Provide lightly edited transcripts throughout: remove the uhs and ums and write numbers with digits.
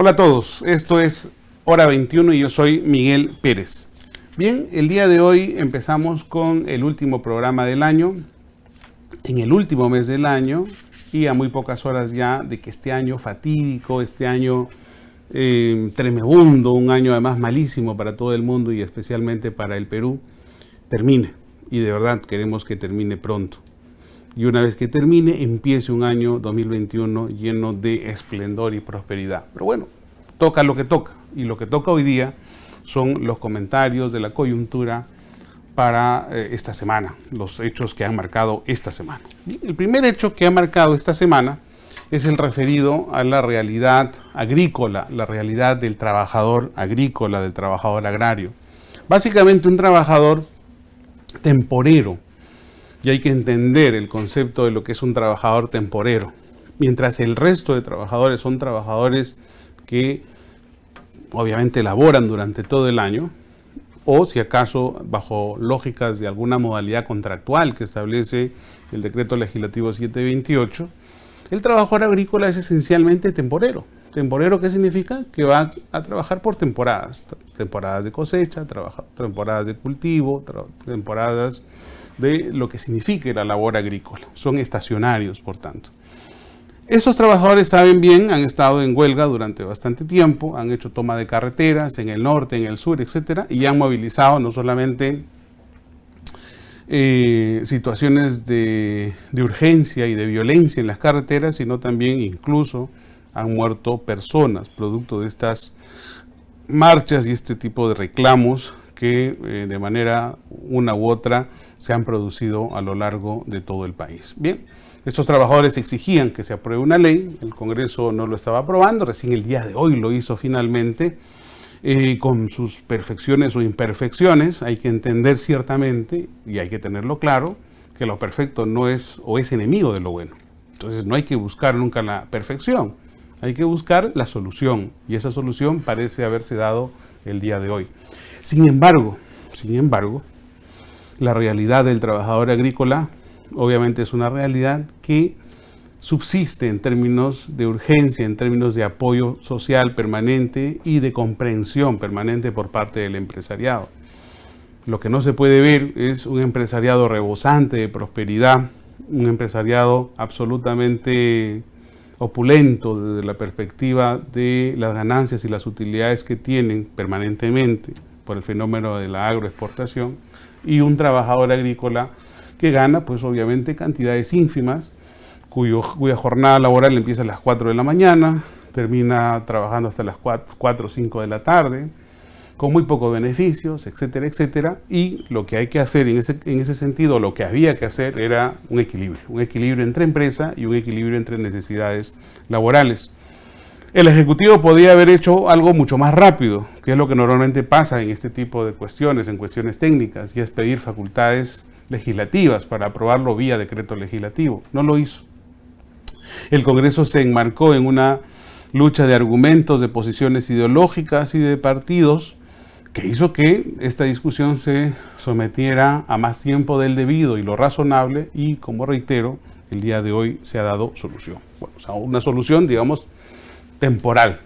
Hola a todos, esto es Hora 21 y yo soy Miguel Pérez. Bien, el día de hoy empezamos con el último programa del año, en el último mes del año y a muy pocas horas ya de que este año fatídico, este año tremebundo, un año además malísimo para todo el mundo y especialmente para el Perú, termine. Y de verdad queremos que termine pronto. Y una vez que termine, empiece un año 2021 lleno de esplendor y prosperidad. Pero bueno, toca lo que toca. Y lo que toca hoy día son los comentarios de la coyuntura para esta semana, los hechos que han marcado esta semana. Bien, el primer hecho que ha marcado esta semana es el referido a la realidad agrícola, la realidad del trabajador agrícola, del trabajador agrario. Básicamente un trabajador temporero. Y hay que entender el concepto de lo que es un trabajador temporero. Mientras el resto de trabajadores son trabajadores que obviamente laboran durante todo el año, o si acaso bajo lógicas de alguna modalidad contractual que establece el decreto legislativo 728, el trabajador agrícola es esencialmente temporero. ¿Temporero qué significa? Que va a trabajar por temporadas. Temporadas de cosecha, temporadas de cultivo, temporadas de lo que signifique la labor agrícola. Son estacionarios, por tanto. Esos trabajadores saben bien, han estado en huelga durante bastante tiempo, han hecho toma de carreteras en el norte, en el sur, etcétera, y han movilizado no solamente situaciones de urgencia y de violencia en las carreteras, sino también incluso han muerto personas producto de estas marchas y este tipo de reclamos que de manera una u otra se han producido a lo largo de todo el país. Bien, estos trabajadores exigían que se apruebe una ley, el Congreso no lo estaba aprobando, recién el día de hoy lo hizo finalmente, con sus perfecciones o imperfecciones. Hay que entender ciertamente, y hay que tenerlo claro, que lo perfecto no es o es enemigo de lo bueno. Entonces no hay que buscar nunca la perfección, hay que buscar la solución, y esa solución parece haberse dado el día de hoy. Sin embargo, la realidad del trabajador agrícola obviamente es una realidad que subsiste en términos de urgencia, en términos de apoyo social permanente y de comprensión permanente por parte del empresariado. Lo que no se puede ver es un empresariado rebosante de prosperidad, un empresariado absolutamente opulento desde la perspectiva de las ganancias y las utilidades que tienen permanentemente por el fenómeno de la agroexportación, y un trabajador agrícola que gana pues obviamente cantidades ínfimas, cuya jornada laboral empieza a las 4 de la mañana, termina trabajando hasta las 4 o 5 de la tarde, con muy pocos beneficios, etcétera, etcétera. Y lo que hay que hacer en ese sentido, lo que había que hacer era un equilibrio entre empresa y un equilibrio entre necesidades laborales. El Ejecutivo podía haber hecho algo mucho más rápido, que es lo que normalmente pasa en este tipo de cuestiones, en cuestiones técnicas, y es pedir facultades legislativas para aprobarlo vía decreto legislativo. No lo hizo. El Congreso se enmarcó en una lucha de argumentos, de posiciones ideológicas y de partidos, que hizo que esta discusión se sometiera a más tiempo del debido y lo razonable, y como reitero, el día de hoy se ha dado solución. Bueno, o sea, una solución, digamos, temporal,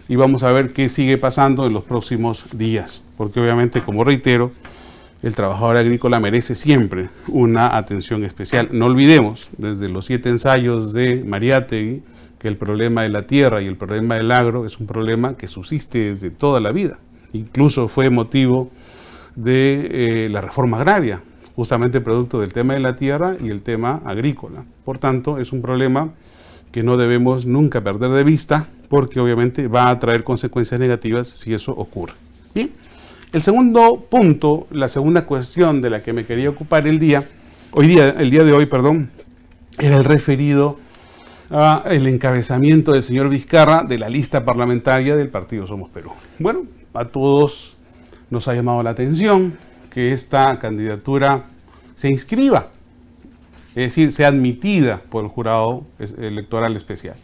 y vamos a ver qué sigue pasando en los próximos días, porque obviamente, como reitero, el trabajador agrícola merece siempre una atención especial. No olvidemos, desde los 7 ensayos de Mariátegui, que el problema de la tierra y el problema del agro es un problema que subsiste desde toda la vida. Incluso fue motivo de la reforma agraria, justamente producto del tema de la tierra y el tema agrícola. Por tanto, es un problema que no debemos nunca perder de vista, porque obviamente va a traer consecuencias negativas si eso ocurre. Bien, el segundo punto, la segunda cuestión de la que me quería ocupar el día de hoy, era el referido a el encabezamiento del señor Vizcarra de la lista parlamentaria del partido Somos Perú. Bueno, a todos nos ha llamado la atención que esta candidatura se inscriba, es decir, sea admitida por el jurado electoral especial.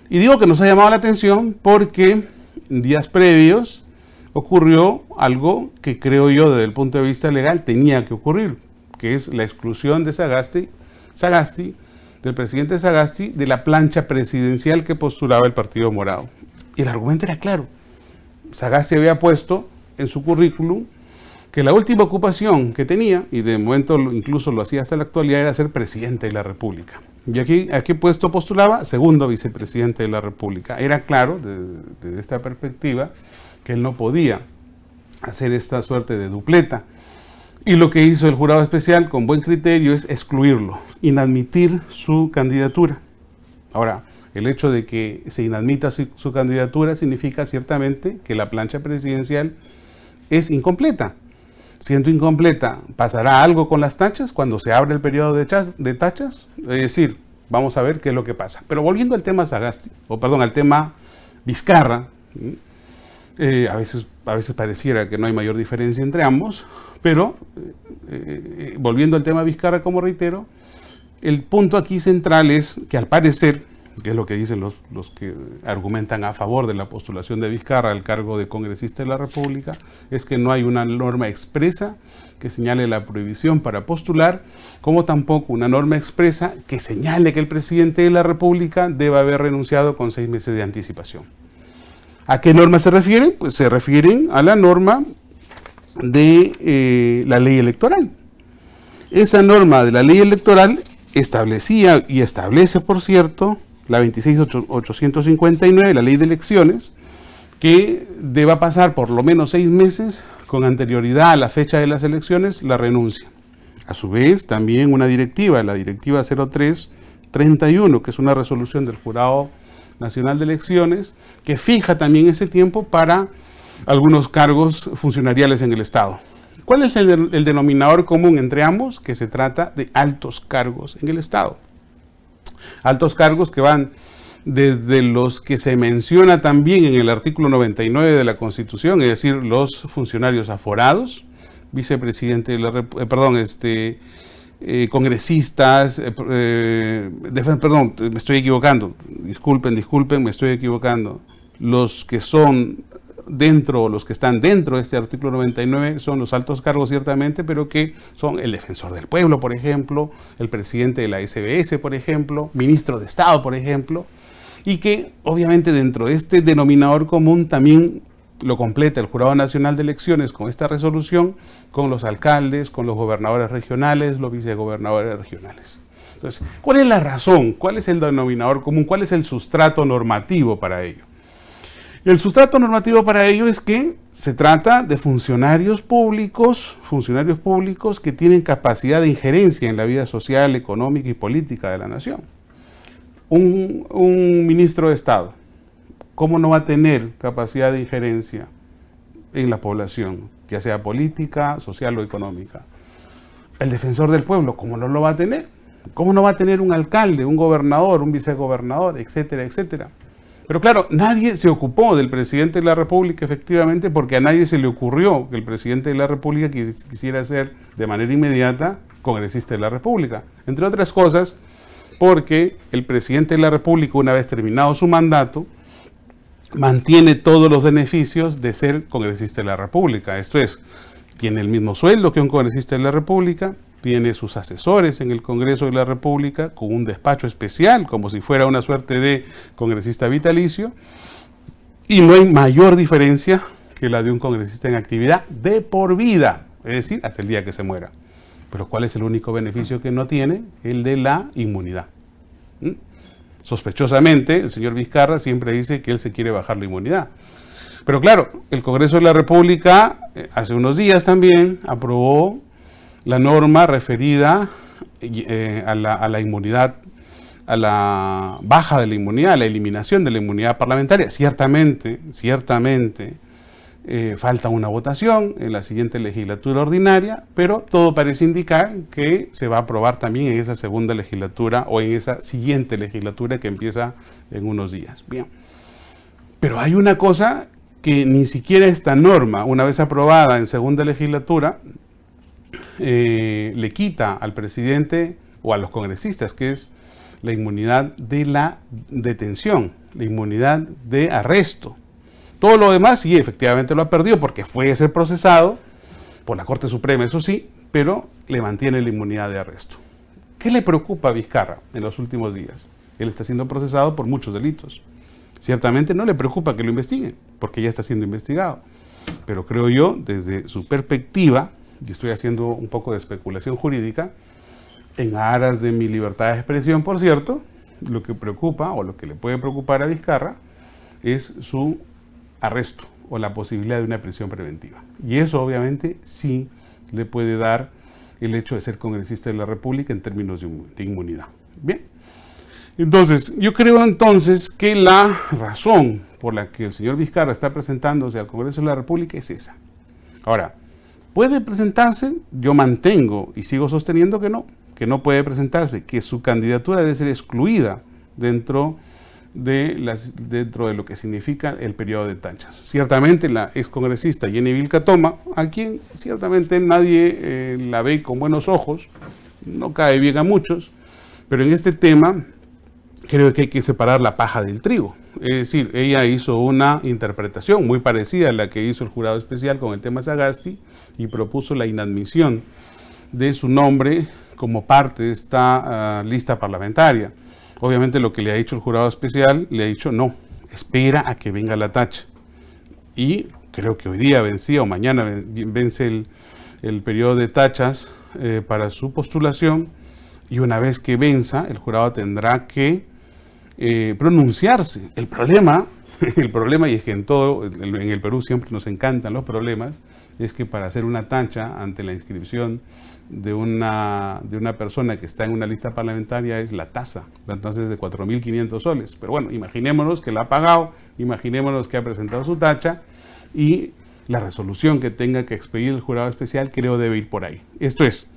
Y digo que nos ha llamado la atención porque días previos ocurrió algo que creo yo desde el punto de vista legal tenía que ocurrir, que es la exclusión de Sagasti, del presidente Sagasti, de la plancha presidencial que postulaba el Partido Morado. Y el argumento era claro. Sagasti había puesto en su currículum que la última ocupación que tenía, y de momento incluso lo hacía hasta la actualidad, era ser presidente de la República. Y aquí, ¿a qué puesto postulaba? Segundo vicepresidente de la República. Era claro, desde esta perspectiva, que él no podía hacer esta suerte de dupleta. Y lo que hizo el jurado especial, con buen criterio, es excluirlo, inadmitir su candidatura. Ahora, el hecho de que se inadmita su candidatura significa ciertamente que la plancha presidencial es incompleta. Siendo incompleta, ¿pasará algo con las tachas cuando se abre el periodo de tachas? Es decir, vamos a ver qué es lo que pasa. Pero volviendo al tema Sagasti, al tema Vizcarra, a veces pareciera que no hay mayor diferencia entre ambos, pero volviendo al tema Vizcarra, como reitero, el punto aquí central es que al parecer, que es lo que dicen los que argumentan a favor de la postulación de Vizcarra al cargo de congresista de la República, es que no hay una norma expresa que señale la prohibición para postular, como tampoco una norma expresa que señale que el presidente de la República debe haber renunciado con 6 meses de anticipación. ¿A qué norma se refieren? Pues se refieren a la norma de la ley electoral. Esa norma de la ley electoral establecía y establece, por cierto, la 26.859, la ley de elecciones, que deba pasar por lo menos 6 meses con anterioridad a la fecha de las elecciones la renuncia. A su vez, también una directiva, la directiva 0331, que es una resolución del Jurado Nacional de Elecciones, que fija también ese tiempo para algunos cargos funcionariales en el Estado. ¿Cuál es el denominador común entre ambos? Que se trata de altos cargos en el Estado. Altos cargos que van desde los que se menciona también en el artículo 99 de la Constitución, es decir, los funcionarios aforados, vicepresidente de la congresistas, me estoy equivocando, disculpen, me estoy equivocando. Los que son los que están dentro de este artículo 99 son los altos cargos ciertamente, pero que son el defensor del pueblo, por ejemplo, el presidente de la SBS, por ejemplo, ministro de Estado, por ejemplo, y que obviamente dentro de este denominador común también lo completa el Jurado Nacional de Elecciones con esta resolución, con los alcaldes, con los gobernadores regionales, los vicegobernadores regionales. Entonces, ¿cuál es la razón? ¿Cuál es el denominador común? ¿Cuál es el sustrato normativo para ello? El sustrato normativo para ello es que se trata de funcionarios públicos que tienen capacidad de injerencia en la vida social, económica y política de la nación. Un ministro de Estado, ¿cómo no va a tener capacidad de injerencia en la población, ya sea política, social o económica? El defensor del pueblo, ¿cómo no lo va a tener? ¿Cómo no va a tener un alcalde, un gobernador, un vicegobernador, etcétera, etcétera? Pero claro, nadie se ocupó del presidente de la República, efectivamente, porque a nadie se le ocurrió que el presidente de la República quisiera ser de manera inmediata congresista de la República. Entre otras cosas, porque el presidente de la República, una vez terminado su mandato, mantiene todos los beneficios de ser congresista de la República. Esto es, tiene el mismo sueldo que un congresista de la República, tiene sus asesores en el Congreso de la República con un despacho especial, como si fuera una suerte de congresista vitalicio, y no hay mayor diferencia que la de un congresista en actividad de por vida, es decir, hasta el día que se muera. Pero ¿cuál es el único beneficio que no tiene? El de la inmunidad. Sospechosamente, el señor Vizcarra siempre dice que él se quiere bajar la inmunidad. Pero claro, el Congreso de la República hace unos días también aprobó la norma referida a la inmunidad, a la baja de la inmunidad, a la eliminación de la inmunidad parlamentaria. Ciertamente, falta una votación en la siguiente legislatura ordinaria, pero todo parece indicar que se va a aprobar también en esa segunda legislatura o en esa siguiente legislatura que empieza en unos días. Bien. Pero hay una cosa que ni siquiera esta norma, una vez aprobada en segunda legislatura, le quita al presidente o a los congresistas, que es la inmunidad de la detención, la inmunidad de arresto. Todo lo demás sí, efectivamente lo ha perdido porque fue a ser procesado por la Corte Suprema, eso sí, pero le mantiene la inmunidad de arresto. ¿Qué le preocupa a Vizcarra en los últimos días? Él está siendo procesado por muchos delitos. Ciertamente no le preocupa que lo investiguen, porque ya está siendo investigado. Pero creo yo, desde su perspectiva, y estoy haciendo un poco de especulación jurídica, en aras de mi libertad de expresión, por cierto, lo que preocupa o lo que le puede preocupar a Vizcarra es su arresto o la posibilidad de una prisión preventiva. Y eso obviamente sí le puede dar el hecho de ser congresista de la República en términos de inmunidad. Bien, entonces yo creo entonces que la razón por la que el señor Vizcarra está presentándose al Congreso de la República es esa. Ahora, ¿puede presentarse? Yo mantengo y sigo sosteniendo que no puede presentarse, que su candidatura debe ser excluida dentro de lo que significa el periodo de tachas. Ciertamente la excongresista Jenny Vilcatoma, a quien ciertamente nadie la ve con buenos ojos, no cae bien a muchos, pero en este tema creo que hay que separar la paja del trigo. Es decir, ella hizo una interpretación muy parecida a la que hizo el jurado especial con el tema Sagasti y propuso la inadmisión de su nombre como parte de esta lista parlamentaria. Obviamente lo que le ha dicho el jurado especial, le ha dicho no, espera a que venga la tacha. Y creo que hoy día vencía o mañana vence el periodo de tachas para su postulación, y una vez que venza, el jurado tendrá que pronunciarse. El problema, y es que en el Perú siempre nos encantan los problemas, es que para hacer una tacha ante la inscripción de una persona que está en una lista parlamentaria es la tasa, entonces de 4.500 soles. Pero bueno, imaginémonos que la ha pagado, imaginémonos que ha presentado su tacha y la resolución que tenga que expedir el jurado especial creo debe ir por ahí. Esto es,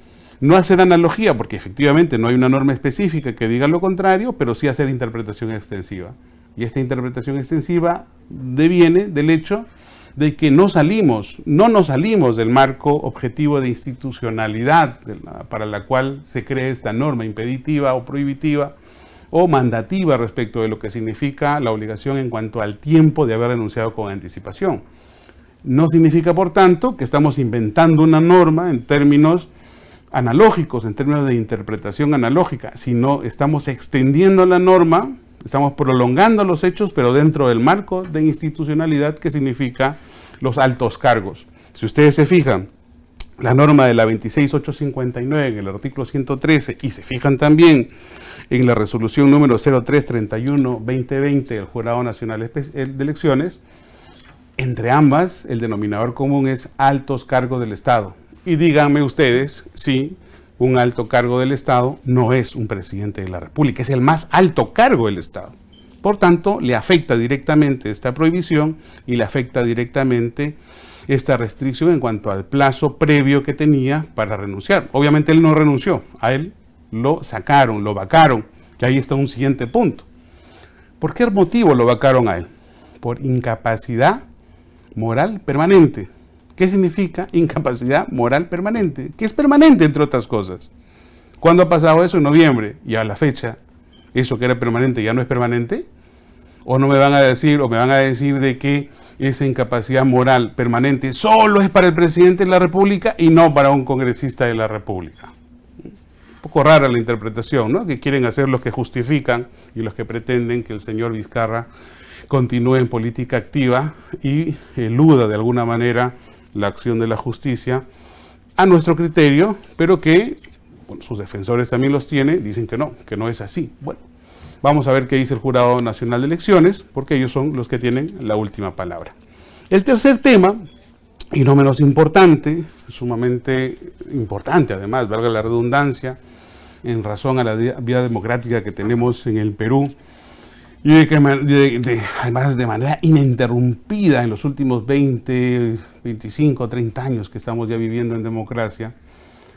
no hacer analogía, porque efectivamente no hay una norma específica que diga lo contrario, pero sí hacer interpretación extensiva. Y esta interpretación extensiva deviene del hecho de que no nos salimos del marco objetivo de institucionalidad para la cual se cree esta norma impeditiva o prohibitiva o mandativa respecto de lo que significa la obligación en cuanto al tiempo de haber renunciado con anticipación. No significa, por tanto, que estamos inventando una norma en términos analógicos, en términos de interpretación analógica, sino estamos extendiendo la norma, estamos prolongando los hechos, pero dentro del marco de institucionalidad que significa los altos cargos. Si ustedes se fijan, la norma de la 26859 en el artículo 113 y se fijan también en la resolución número 0331-2020 del Jurado Nacional de Elecciones, entre ambas el denominador común es altos cargos del Estado. Y díganme ustedes si un alto cargo del Estado no es un presidente de la República, es el más alto cargo del Estado. Por tanto, le afecta directamente esta prohibición y le afecta directamente esta restricción en cuanto al plazo previo que tenía para renunciar. Obviamente él no renunció, a él lo sacaron, lo vacaron, y ahí está un siguiente punto. ¿Por qué motivo lo vacaron a él? Por incapacidad moral permanente. ¿Qué significa incapacidad moral permanente? Que es permanente, entre otras cosas. ¿Cuándo ha pasado eso? En noviembre. Y a la fecha, ¿eso que era permanente ya no es permanente? ¿O no me van a decir, o me van a decir de que esa incapacidad moral permanente solo es para el presidente de la República y no para un congresista de la República? Un poco rara la interpretación, ¿no?, que quieren hacer los que justifican y los que pretenden que el señor Vizcarra continúe en política activa y eluda de alguna manera la acción de la justicia a nuestro criterio, pero que bueno, sus defensores también los tienen, dicen que no es así. Bueno, vamos a ver qué dice el Jurado Nacional de Elecciones, porque ellos son los que tienen la última palabra. El tercer tema, y no menos importante, sumamente importante además, valga la redundancia, en razón a la vía democrática que tenemos en el Perú, y además de manera ininterrumpida en los últimos 20, 25, 30 años que estamos ya viviendo en democracia,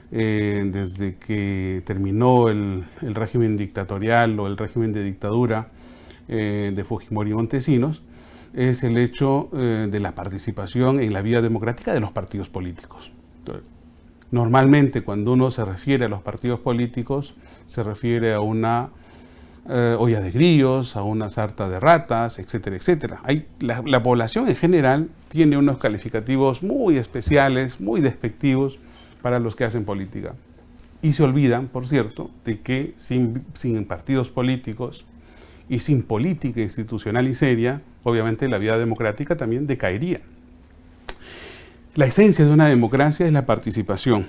desde que terminó el régimen dictatorial o el régimen de dictadura de Fujimori y Montesinos, es el hecho de la participación en la vida democrática de los partidos políticos. Entonces, normalmente cuando uno se refiere a los partidos políticos, se refiere a una olla de grillos, a una sarta de ratas, etcétera, etcétera. La población en general tiene unos calificativos muy especiales, muy despectivos para los que hacen política. Y se olvidan, por cierto, de que sin partidos políticos y sin política institucional y seria, obviamente la vida democrática también decaería. La esencia de una democracia es la participación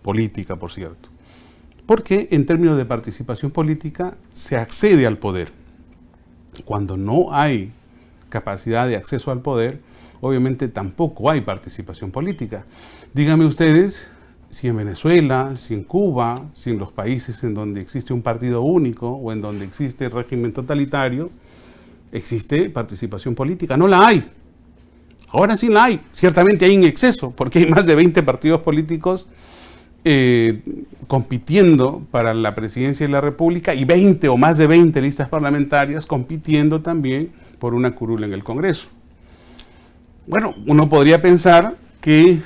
política, por cierto, porque en términos de participación política se accede al poder. Cuando no hay capacidad de acceso al poder, obviamente tampoco hay participación política. Díganme ustedes si en Venezuela, si en Cuba, si en los países en donde existe un partido único o en donde existe régimen totalitario, existe participación política. No la hay. Ahora sí la hay. Ciertamente hay en exceso, porque hay más de 20 partidos políticos compitiendo para la presidencia de la República y 20 o más de 20 listas parlamentarias compitiendo también por una curul en el Congreso. Bueno, uno podría pensar que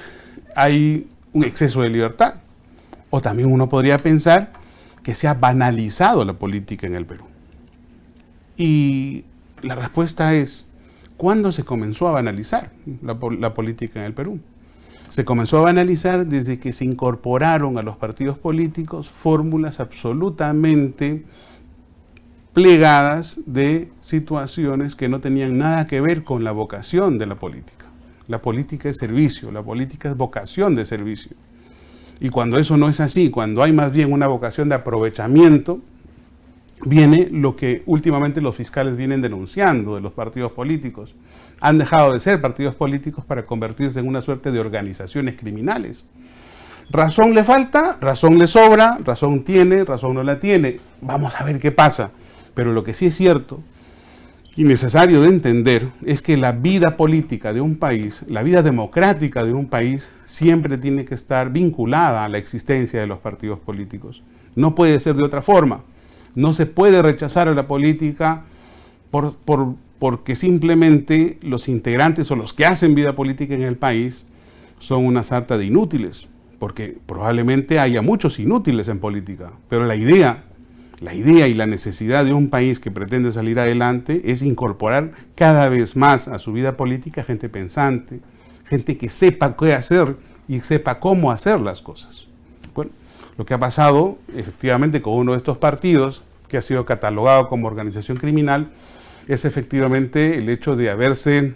hay un exceso de libertad, o también uno podría pensar que se ha banalizado la política en el Perú. Y la respuesta es, ¿cuándo se comenzó a banalizar la política en el Perú? Se comenzó a banalizar desde que se incorporaron a los partidos políticos fórmulas absolutamente plegadas de situaciones que no tenían nada que ver con la vocación de la política. La política es servicio, la política es vocación de servicio. Y cuando eso no es así, cuando hay más bien una vocación de aprovechamiento, viene lo que últimamente los fiscales vienen denunciando de los partidos políticos. Han dejado de ser partidos políticos para convertirse en una suerte de organizaciones criminales. ¿Razón le falta? ¿Razón le sobra? ¿Razón tiene? ¿Razón no la tiene? Vamos a ver qué pasa. Pero lo que sí es cierto y necesario de entender es que la vida política de un país, la vida democrática de un país, siempre tiene que estar vinculada a la existencia de los partidos políticos. No puede ser de otra forma. No se puede rechazar a la política porque simplemente los integrantes o los que hacen vida política en el país son una sarta de inútiles, porque probablemente haya muchos inútiles en política, pero la idea y la necesidad de un país que pretende salir adelante es incorporar cada vez más a su vida política gente pensante, gente que sepa qué hacer y sepa cómo hacer las cosas. Bueno, lo que ha pasado efectivamente con uno de estos partidos que ha sido catalogado como organización criminal es efectivamente el hecho de haberse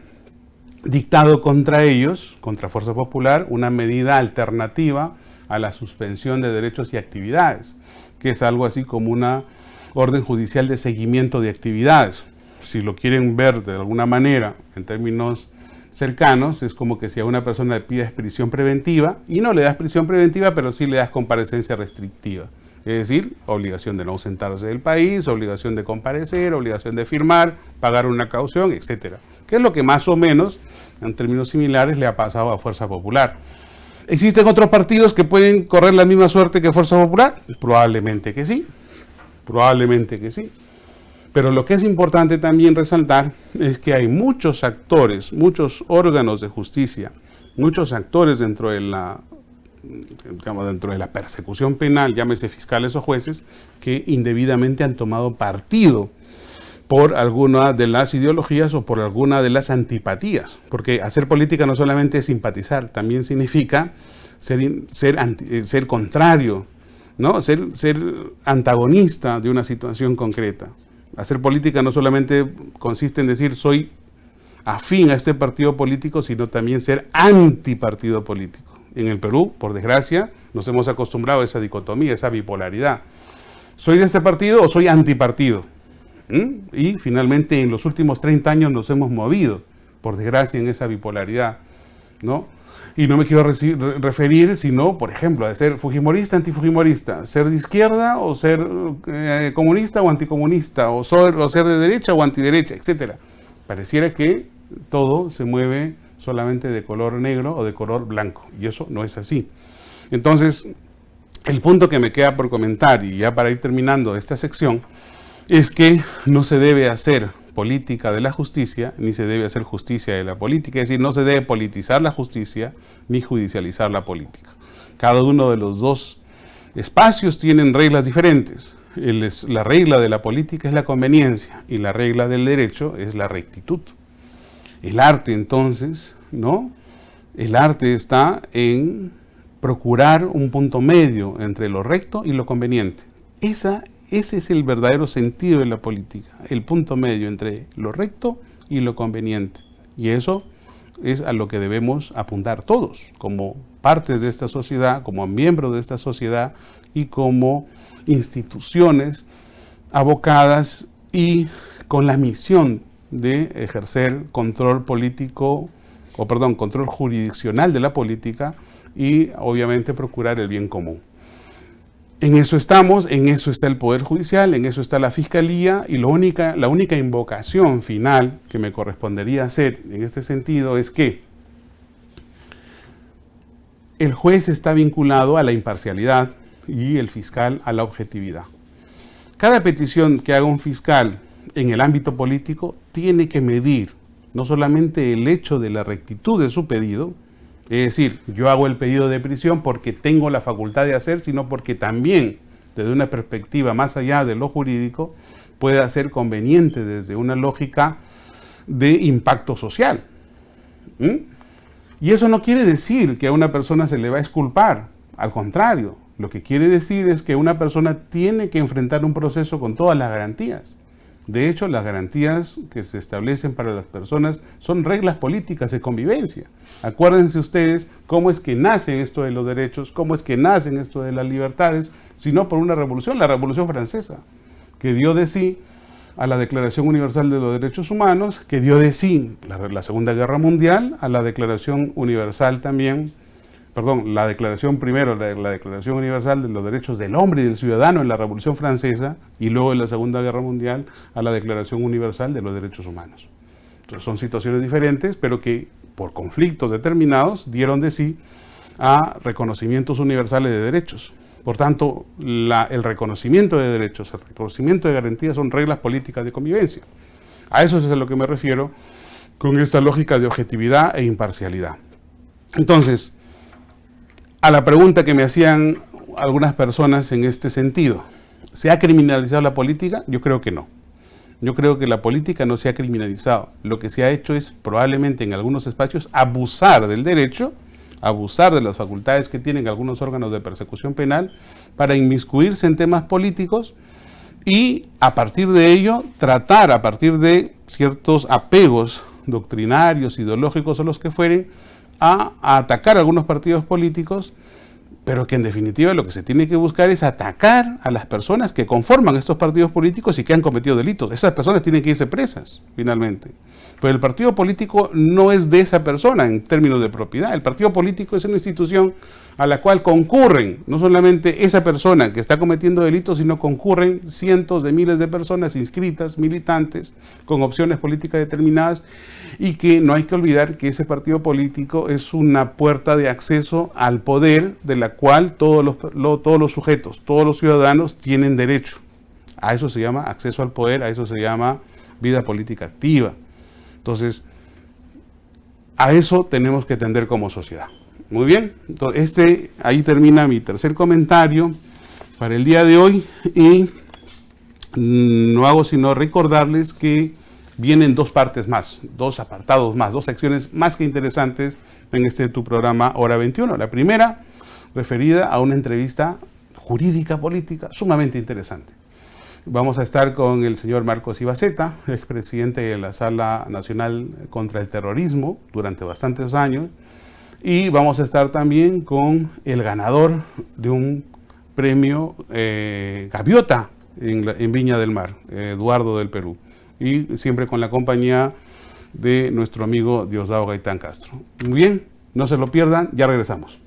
dictado contra ellos, contra Fuerza Popular, una medida alternativa a la suspensión de derechos y actividades, que es algo así como una orden judicial de seguimiento de actividades. Si lo quieren ver de alguna manera en términos cercanos, es como que si a una persona le pides prisión preventiva, y no le das prisión preventiva, pero sí le das comparecencia restrictiva. Es decir, obligación de no ausentarse del país, obligación de comparecer, obligación de firmar, pagar una caución, etcétera. Que es lo que más o menos, en términos similares, le ha pasado a Fuerza Popular. ¿Existen otros partidos que pueden correr la misma suerte que Fuerza Popular? Probablemente que sí, probablemente que sí. Pero lo que es importante también resaltar es que hay muchos actores, muchos órganos de justicia, muchos actores dentro de la persecución penal, llámese fiscales o jueces, que indebidamente han tomado partido por alguna de las ideologías o por alguna de las antipatías. Porque hacer política no solamente es simpatizar, también significa ser contrario, ¿no? Ser antagonista de una situación concreta. Hacer política no solamente consiste en decir soy afín a este partido político, sino también ser antipartido político. En el Perú, por desgracia, nos hemos acostumbrado a esa dicotomía, esa bipolaridad. ¿Soy de este partido o soy antipartido? Y finalmente en los últimos 30 años nos hemos movido, por desgracia, en esa bipolaridad, ¿no? Y no me quiero referir, sino, por ejemplo, a ser fujimorista, antifujimorista, ser de izquierda o ser comunista o anticomunista, o ser de derecha o antiderecha, etc. Pareciera que todo se mueve solamente de color negro o de color blanco, y eso no es así. Entonces, el punto que me queda por comentar, y ya para ir terminando esta sección, es que no se debe hacer política de la justicia, ni se debe hacer justicia de la política, es decir, no se debe politizar la justicia, ni judicializar la política. Cada uno de los dos espacios tienen reglas diferentes. La regla de la política es la conveniencia, y la regla del derecho es la rectitud. El arte, entonces, ¿no? El arte está en procurar un punto medio entre lo recto y lo conveniente. Esa Ese es el verdadero sentido de la política, el punto medio entre lo recto y lo conveniente. Y eso es a lo que debemos apuntar todos, como parte de esta sociedad, como miembros de esta sociedad y como instituciones abocadas y con la misión de ejercer control político, control jurisdiccional de la política y obviamente procurar el bien común. En eso estamos, en eso está el Poder Judicial, en eso está la Fiscalía, y la única invocación final que me correspondería hacer en este sentido es que el juez está vinculado a la imparcialidad y el fiscal a la objetividad. Cada petición que haga un fiscal en el ámbito político tiene que medir no solamente el hecho de la rectitud de su pedido, es decir, yo hago el pedido de prisión porque tengo la facultad de hacer, sino porque también, desde una perspectiva más allá de lo jurídico, puede ser conveniente desde una lógica de impacto social. Y eso no quiere decir que a una persona se le va a exculpar, al contrario, lo que quiere decir es que una persona tiene que enfrentar un proceso con todas las garantías. De hecho, las garantías que se establecen para las personas son reglas políticas de convivencia. Acuérdense ustedes cómo es que nace esto de los derechos, cómo es que nacen esto de las libertades, sino por una revolución, la Revolución Francesa, que dio de sí a la Declaración Universal de los Derechos Humanos, que dio de sí la Segunda Guerra Mundial, a la Declaración Universal también, la Declaración Universal de los Derechos del Hombre y del Ciudadano en la Revolución Francesa, y luego en la Segunda Guerra Mundial a la Declaración Universal de los Derechos Humanos. Entonces son situaciones diferentes, pero que por conflictos determinados dieron de sí a reconocimientos universales de derechos. Por tanto, el reconocimiento de derechos, el reconocimiento de garantías son reglas políticas de convivencia. A eso es a lo que me refiero con esta lógica de objetividad e imparcialidad. Entonces, a la pregunta que me hacían algunas personas en este sentido, ¿se ha criminalizado la política? Yo creo que no. Yo creo que la política no se ha criminalizado. Lo que se ha hecho es probablemente en algunos espacios abusar del derecho, abusar de las facultades que tienen algunos órganos de persecución penal para inmiscuirse en temas políticos y a partir de ello tratar, a partir de ciertos apegos doctrinarios, ideológicos o los que fueren, a atacar a algunos partidos políticos, pero que en definitiva lo que se tiene que buscar es atacar a las personas que conforman estos partidos políticos y que han cometido delitos. Esas personas tienen que irse presas, finalmente. Pero el partido político no es de esa persona en términos de propiedad. El partido político es una institución a la cual concurren no solamente esa persona que está cometiendo delitos, sino concurren cientos de miles de personas inscritas, militantes, con opciones políticas determinadas, y que no hay que olvidar que ese partido político es una puerta de acceso al poder de la cual todos los sujetos, todos los ciudadanos tienen derecho. A eso se llama acceso al poder, a eso se llama vida política activa. Entonces, a eso tenemos que tender como sociedad. Muy bien, entonces ahí termina mi tercer comentario para el día de hoy y no hago sino recordarles que vienen dos partes más, dos apartados más, dos secciones más que interesantes en tu programa Hora 21. La primera, referida a una entrevista jurídica política sumamente interesante. Vamos a estar con el señor Marcos Ibaceta, expresidente de la Sala Nacional contra el Terrorismo durante bastantes años, y vamos a estar también con el ganador de un premio Gaviota en Viña del Mar, Eduardo del Perú, y siempre con la compañía de nuestro amigo Diosdado Gaitán Castro. Muy bien, no se lo pierdan, ya regresamos.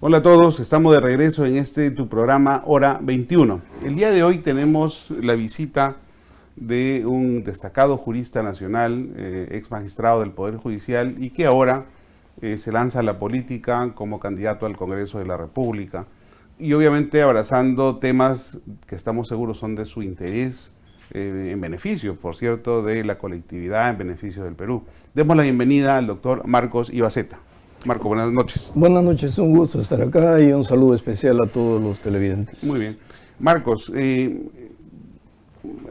Hola a todos, estamos de regreso en tu programa Hora 21. El día de hoy tenemos la visita de un destacado jurista nacional, ex magistrado del Poder Judicial, y que ahora se lanza a la política como candidato al Congreso de la República, y obviamente abrazando temas que estamos seguros son de su interés, en beneficio, por cierto, de la colectividad, en beneficio del Perú. Demos la bienvenida al doctor Marcos Ibaceta. Marco, buenas noches. Buenas noches, un gusto estar acá y un saludo especial a todos los televidentes. Muy bien. Marcos,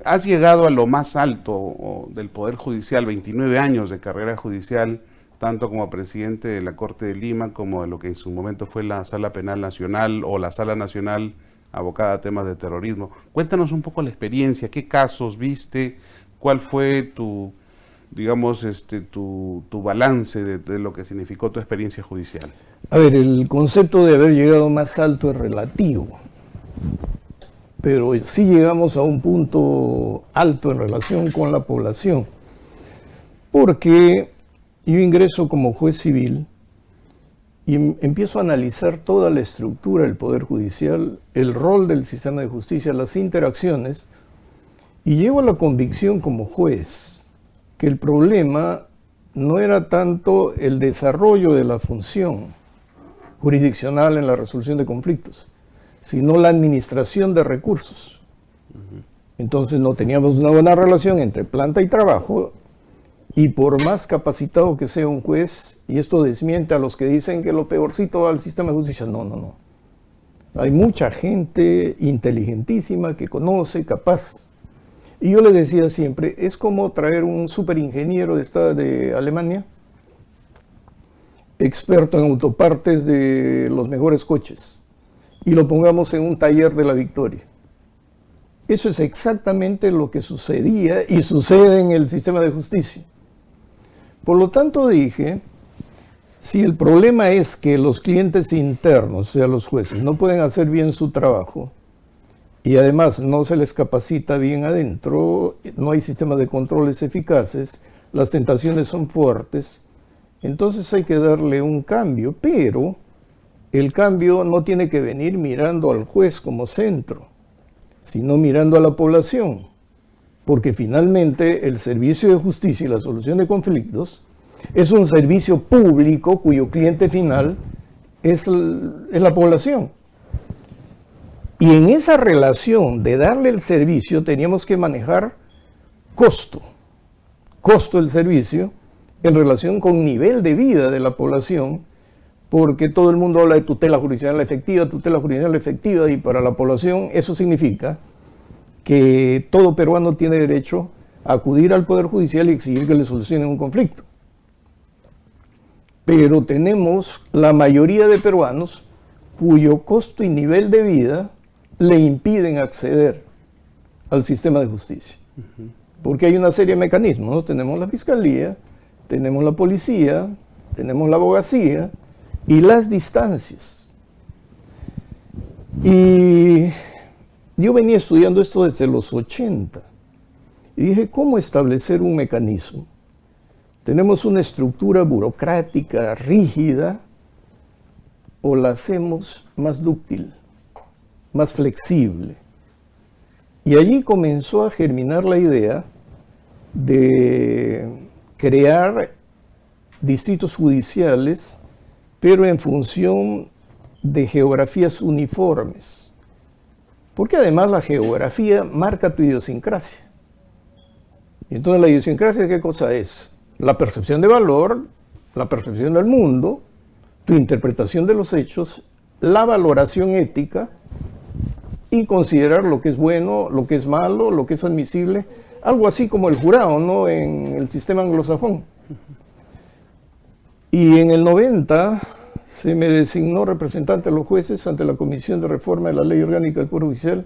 has llegado a lo más alto del Poder Judicial, 29 años de carrera judicial, tanto como presidente de la Corte de Lima, como de lo que en su momento fue la Sala Penal Nacional o la Sala Nacional abocada a temas de terrorismo. Cuéntanos un poco la experiencia, qué casos viste, cuál fue tu, digamos, tu balance de lo que significó tu experiencia judicial. A ver, el concepto de haber llegado más alto es relativo, pero sí llegamos a un punto alto en relación con la población, porque yo ingreso como juez civil y empiezo a analizar toda la estructura del Poder Judicial, el rol del sistema de justicia, las interacciones, y llego a la convicción como juez que el problema no era tanto el desarrollo de la función jurisdiccional en la resolución de conflictos, sino la administración de recursos. Entonces no teníamos una buena relación entre planta y trabajo, y por más capacitado que sea un juez, y esto desmiente a los que dicen que lo peorcito va al sistema de justicia, no. Hay mucha gente inteligentísima que conoce, capaz. Y yo le decía siempre, es como traer un superingeniero de Alemania, experto en autopartes de los mejores coches, y lo pongamos en un taller de La Victoria. Eso es exactamente lo que sucedía y sucede en el sistema de justicia. Por lo tanto dije, si el problema es que los clientes internos, o sea los jueces, no pueden hacer bien su trabajo y además no se les capacita bien adentro, no hay sistemas de controles eficaces, las tentaciones son fuertes, entonces hay que darle un cambio, pero el cambio no tiene que venir mirando al juez como centro, sino mirando a la población. Porque finalmente el servicio de justicia y la solución de conflictos es un servicio público cuyo cliente final es la población. Y en esa relación de darle el servicio teníamos que manejar costo del servicio en relación con nivel de vida de la población, porque todo el mundo habla de tutela jurisdiccional efectiva, y para la población eso significa que todo peruano tiene derecho a acudir al Poder Judicial y exigir que le solucionen un conflicto. Pero tenemos la mayoría de peruanos cuyo costo y nivel de vida le impiden acceder al sistema de justicia. Porque hay una serie de mecanismos, ¿no? Tenemos la fiscalía, tenemos la policía, tenemos la abogacía y las distancias. Y yo venía estudiando esto desde los 80 y dije, ¿cómo establecer un mecanismo? Tenemos una estructura burocrática rígida o la hacemos más dúctil, más flexible. Y allí comenzó a germinar la idea de crear distritos judiciales, pero en función de geografías uniformes. Porque además la geografía marca tu idiosincrasia. Y entonces la idiosincrasia, ¿qué cosa es? La percepción de valor, la percepción del mundo, tu interpretación de los hechos, la valoración ética y considerar lo que es bueno, lo que es malo, lo que es admisible, algo así como el jurado, ¿no? En el sistema anglosajón. Y en el 90 se me designó representante de los jueces ante la Comisión de Reforma de la Ley Orgánica del Poder Judicial,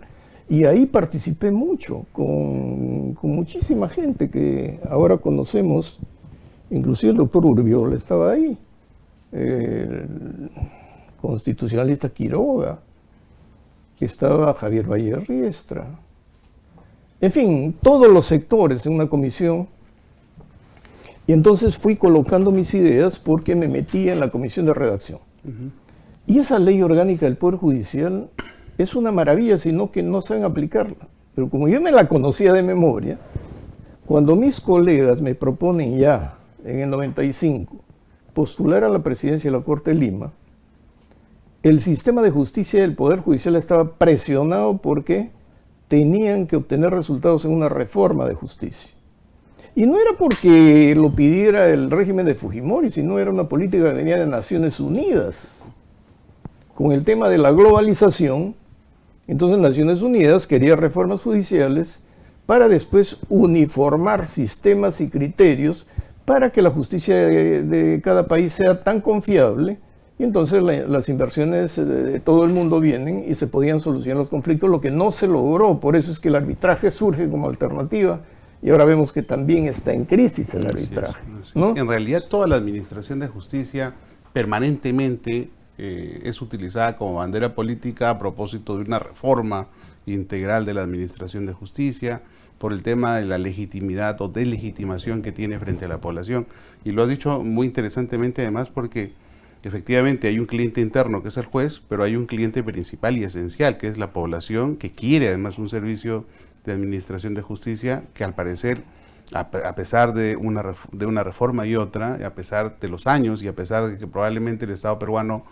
y ahí participé mucho, con muchísima gente que ahora conocemos, inclusive el doctor Urbiola estaba ahí, el constitucionalista Quiroga, que estaba Javier Valle Riestra, en fin, todos los sectores en una comisión. Y entonces fui colocando mis ideas porque me metí en la comisión de redacción. Y esa ley orgánica del Poder Judicial es una maravilla, sino que no saben aplicarla. Pero como yo me la conocía de memoria, cuando mis colegas me proponen ya, en el 95, postular a la presidencia de la Corte de Lima, el sistema de justicia del Poder Judicial estaba presionado porque tenían que obtener resultados en una reforma de justicia. Y no era porque lo pidiera el régimen de Fujimori, sino era una política que venía de Naciones Unidas. Con el tema de la globalización, entonces Naciones Unidas quería reformas judiciales para después uniformar sistemas y criterios para que la justicia de cada país sea tan confiable, y entonces las inversiones de todo el mundo vienen y se podían solucionar los conflictos, lo que no se logró. Por eso es que el arbitraje surge como alternativa, y ahora vemos que también está en crisis el arbitraje, ¿no? En realidad toda la administración de justicia permanentemente es utilizada como bandera política a propósito de una reforma integral de la administración de justicia, por el tema de la legitimidad o delegitimación que tiene frente a la población. Y lo has dicho muy interesantemente además, porque efectivamente hay un cliente interno que es el juez, pero hay un cliente principal y esencial que es la población, que quiere además un servicio de administración de justicia que al parecer, a pesar de una reforma y otra, a pesar de los años y a pesar de que probablemente el Estado peruano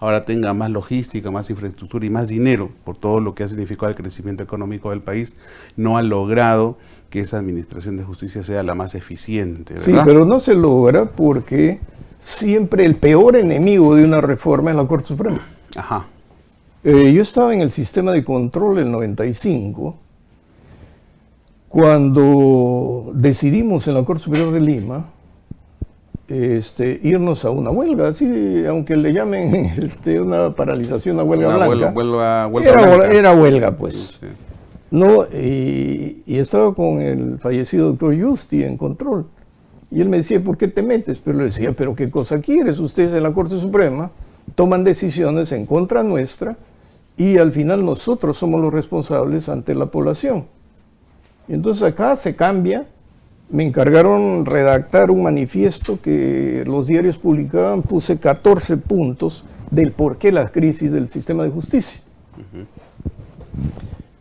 ahora tenga más logística, más infraestructura y más dinero por todo lo que ha significado el crecimiento económico del país, no ha logrado que esa administración de justicia sea la más eficiente, ¿verdad? Sí, pero no se logra porque siempre el peor enemigo de una reforma es la Corte Suprema. Ajá. Yo estaba en el sistema de control en el 95, cuando decidimos en la Corte Superior de Lima irnos a una huelga, así, aunque le llamen una paralización, una huelga blanca. Huelga blanca. Era huelga, pues. Sí. No, y estaba con el fallecido doctor Justi en control. Y él me decía, ¿por qué te metes? Pero le decía, ¿pero qué cosa quieres? Ustedes en la Corte Suprema toman decisiones en contra nuestra y al final nosotros somos los responsables ante la población. Y entonces acá se cambia. Me encargaron redactar un manifiesto que los diarios publicaban, puse 14 puntos del por qué la crisis del sistema de justicia.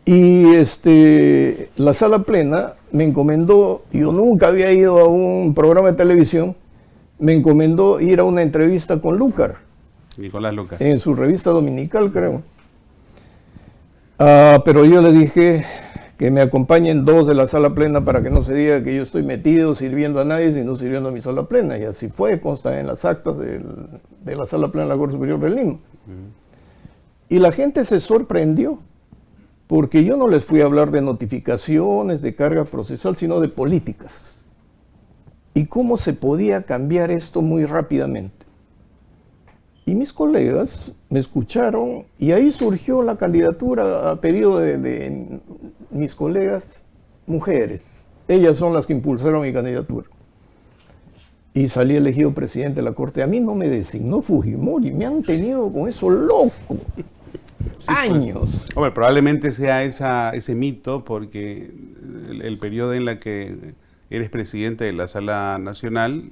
Y la sala plena me encomendó, yo nunca había ido a un programa de televisión, me encomendó ir a una entrevista con Lúcar. Nicolás Lúcar. En su revista dominical, creo. Pero yo le dije que me acompañen dos de la sala plena para que no se diga que yo estoy metido sirviendo a nadie, sino sirviendo a mi sala plena. Y así fue, consta en las actas de la sala plena de la Corte Superior de Lima. Y la gente se sorprendió, porque yo no les fui a hablar de notificaciones, de carga procesal, sino de políticas. Y cómo se podía cambiar esto muy rápidamente. Y mis colegas me escucharon y ahí surgió la candidatura a pedido de mis colegas mujeres. Ellas son las que impulsaron mi candidatura. Y salí elegido presidente de la Corte. A mí no me designó Fujimori, me han tenido con eso loco. Sí, años. Pues, hombre, probablemente sea ese mito, porque el periodo en el que eres presidente de la Sala Nacional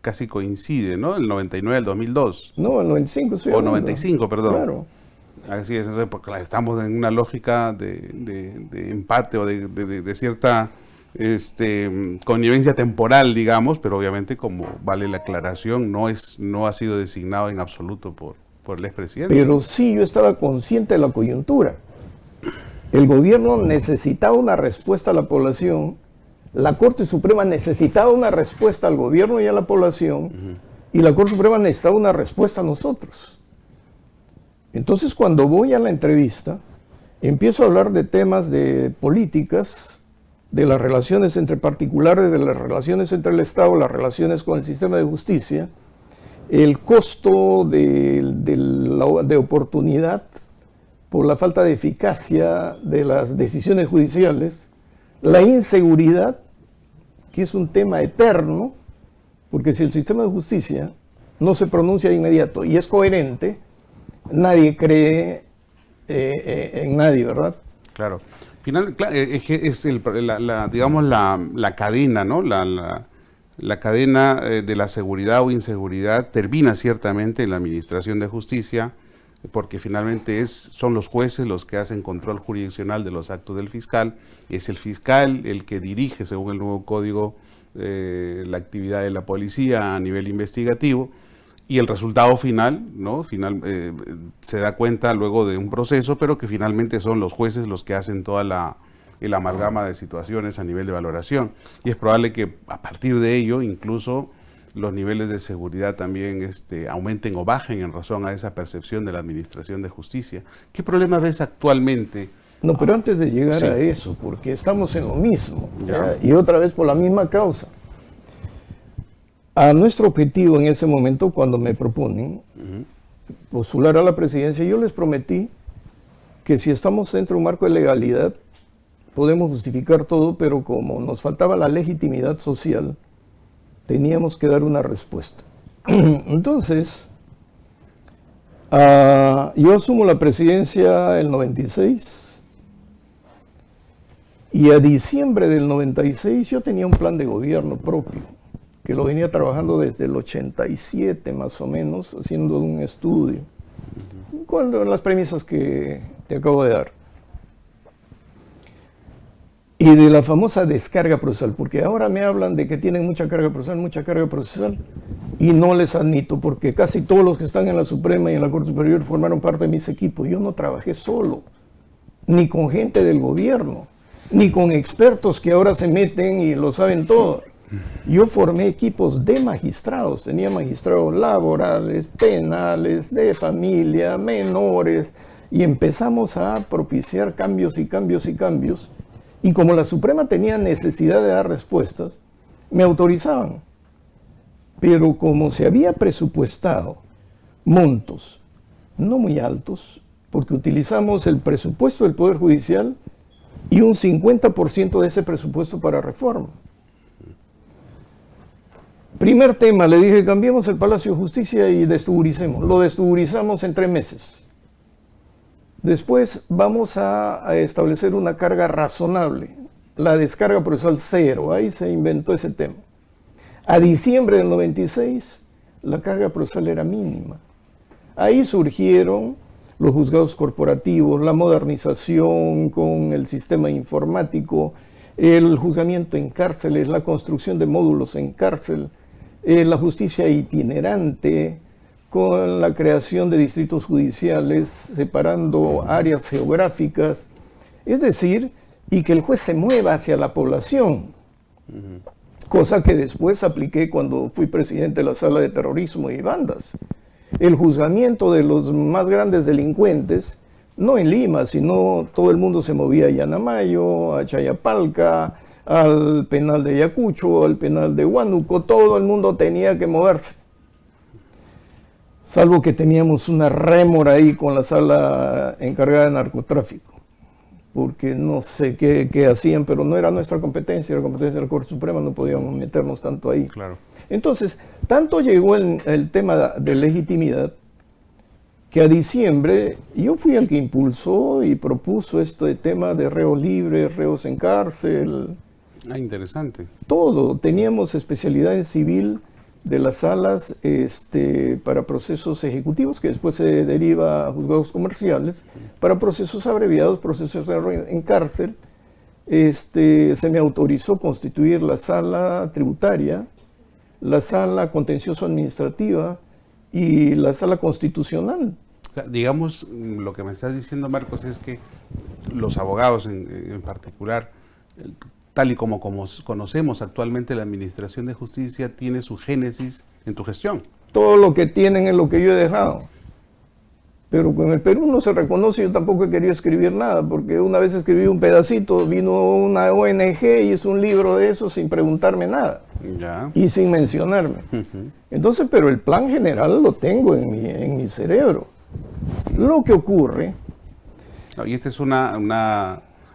casi coincide, ¿no? El 99 al 2002. No, el 95, sí. O 95, perdón. Claro. Así es, porque estamos en una lógica de empate o de cierta connivencia temporal, digamos, pero obviamente, como vale la aclaración, no ha sido designado en absoluto por el expresidente. Pero sí, yo estaba consciente de la coyuntura. El gobierno necesitaba una respuesta a la población, la Corte Suprema necesitaba una respuesta al gobierno y a la población, y la Corte Suprema necesitaba una respuesta a nosotros. Entonces, cuando voy a la entrevista, empiezo a hablar de temas de políticas, de las relaciones entre particulares, de las relaciones entre el Estado, las relaciones con el sistema de justicia, el costo de oportunidad por la falta de eficacia de las decisiones judiciales, la inseguridad, que es un tema eterno, porque si el sistema de justicia no se pronuncia de inmediato y es coherente, nadie cree en nadie, ¿verdad? Claro. Es que es digamos la cadena, ¿no? La cadena de la seguridad o inseguridad termina ciertamente en la administración de justicia, porque finalmente son los jueces los que hacen control jurisdiccional de los actos del fiscal, es el fiscal el que dirige, según el nuevo código, la actividad de la policía a nivel investigativo, y el resultado final, ¿no? Se da cuenta luego de un proceso, pero que finalmente son los jueces los que hacen toda el amalgama de situaciones a nivel de valoración, y es probable que a partir de ello incluso los niveles de seguridad también aumenten o bajen en razón a esa percepción de la administración de justicia. ¿Qué problema ves actualmente? No, pero antes de llegar a eso, porque estamos en lo mismo, ¿ya? Y otra vez por la misma causa. A nuestro objetivo en ese momento, cuando me proponen postular a la presidencia, yo les prometí que si estamos dentro de un marco de legalidad, podemos justificar todo, pero como nos faltaba la legitimidad social, teníamos que dar una respuesta. Entonces, yo asumo la presidencia en el 96 y a diciembre del 96 yo tenía un plan de gobierno propio, que lo venía trabajando desde el 87 más o menos, haciendo un estudio, con las premisas que te acabo de dar. Y de la famosa descarga procesal, porque ahora me hablan de que tienen mucha carga procesal, y no les admito, porque casi todos los que están en la Suprema y en la Corte Superior formaron parte de mis equipos. Yo no trabajé solo, ni con gente del gobierno, ni con expertos que ahora se meten y lo saben todo. Yo formé equipos de magistrados, tenía magistrados laborales, penales, de familia, menores, y empezamos a propiciar cambios y cambios y cambios. Y como la Suprema tenía necesidad de dar respuestas, me autorizaban. Pero como se había presupuestado montos no muy altos, porque utilizamos el presupuesto del Poder Judicial y un 50% de ese presupuesto para reforma. Primer tema, le dije, cambiemos el Palacio de Justicia y destuburicemos. Lo destuburizamos en 3 meses. Después vamos a establecer una carga razonable, la descarga procesal 0, ahí se inventó ese tema. A diciembre del 96, la carga procesal era mínima. Ahí surgieron los juzgados corporativos, la modernización con el sistema informático, el juzgamiento en cárceles, la construcción de módulos en cárcel, la justicia itinerante, con la creación de distritos judiciales, separando áreas geográficas, es decir, y que el juez se mueva hacia la población, cosa que después apliqué cuando fui presidente de la Sala de Terrorismo y Bandas. El juzgamiento de los más grandes delincuentes, no en Lima, sino todo el mundo se movía a Yanamayo, a Chayapalca, al penal de Ayacucho, al penal de Huánuco, todo el mundo tenía que moverse. Salvo que teníamos una rémora ahí con la sala encargada de narcotráfico, porque no sé qué hacían, pero no era nuestra competencia, era competencia de la Corte Suprema, no podíamos meternos tanto ahí. Claro. Entonces, tanto llegó el tema de legitimidad, que a diciembre yo fui el que impulsó y propuso este tema de reos libres, reos en cárcel. Ah, interesante. Todo, teníamos especialidad en civil de las salas para procesos ejecutivos, que después se deriva a juzgados comerciales, para procesos abreviados, procesos en cárcel. Se me autorizó constituir la sala tributaria, la sala contencioso administrativa y la sala constitucional. O sea, digamos, lo que me estás diciendo, Marcos, es que los abogados en particular, tal y como conocemos actualmente la Administración de Justicia, tiene su génesis en tu gestión. Todo lo que tienen es lo que yo he dejado. Pero con el Perú no se reconoce, yo tampoco he querido escribir nada, porque una vez escribí un pedacito, vino una ONG y hizo un libro de eso sin preguntarme nada. Ya. Y sin mencionarme. Entonces, pero el plan general lo tengo en mi cerebro. Lo que ocurre... No, y esta es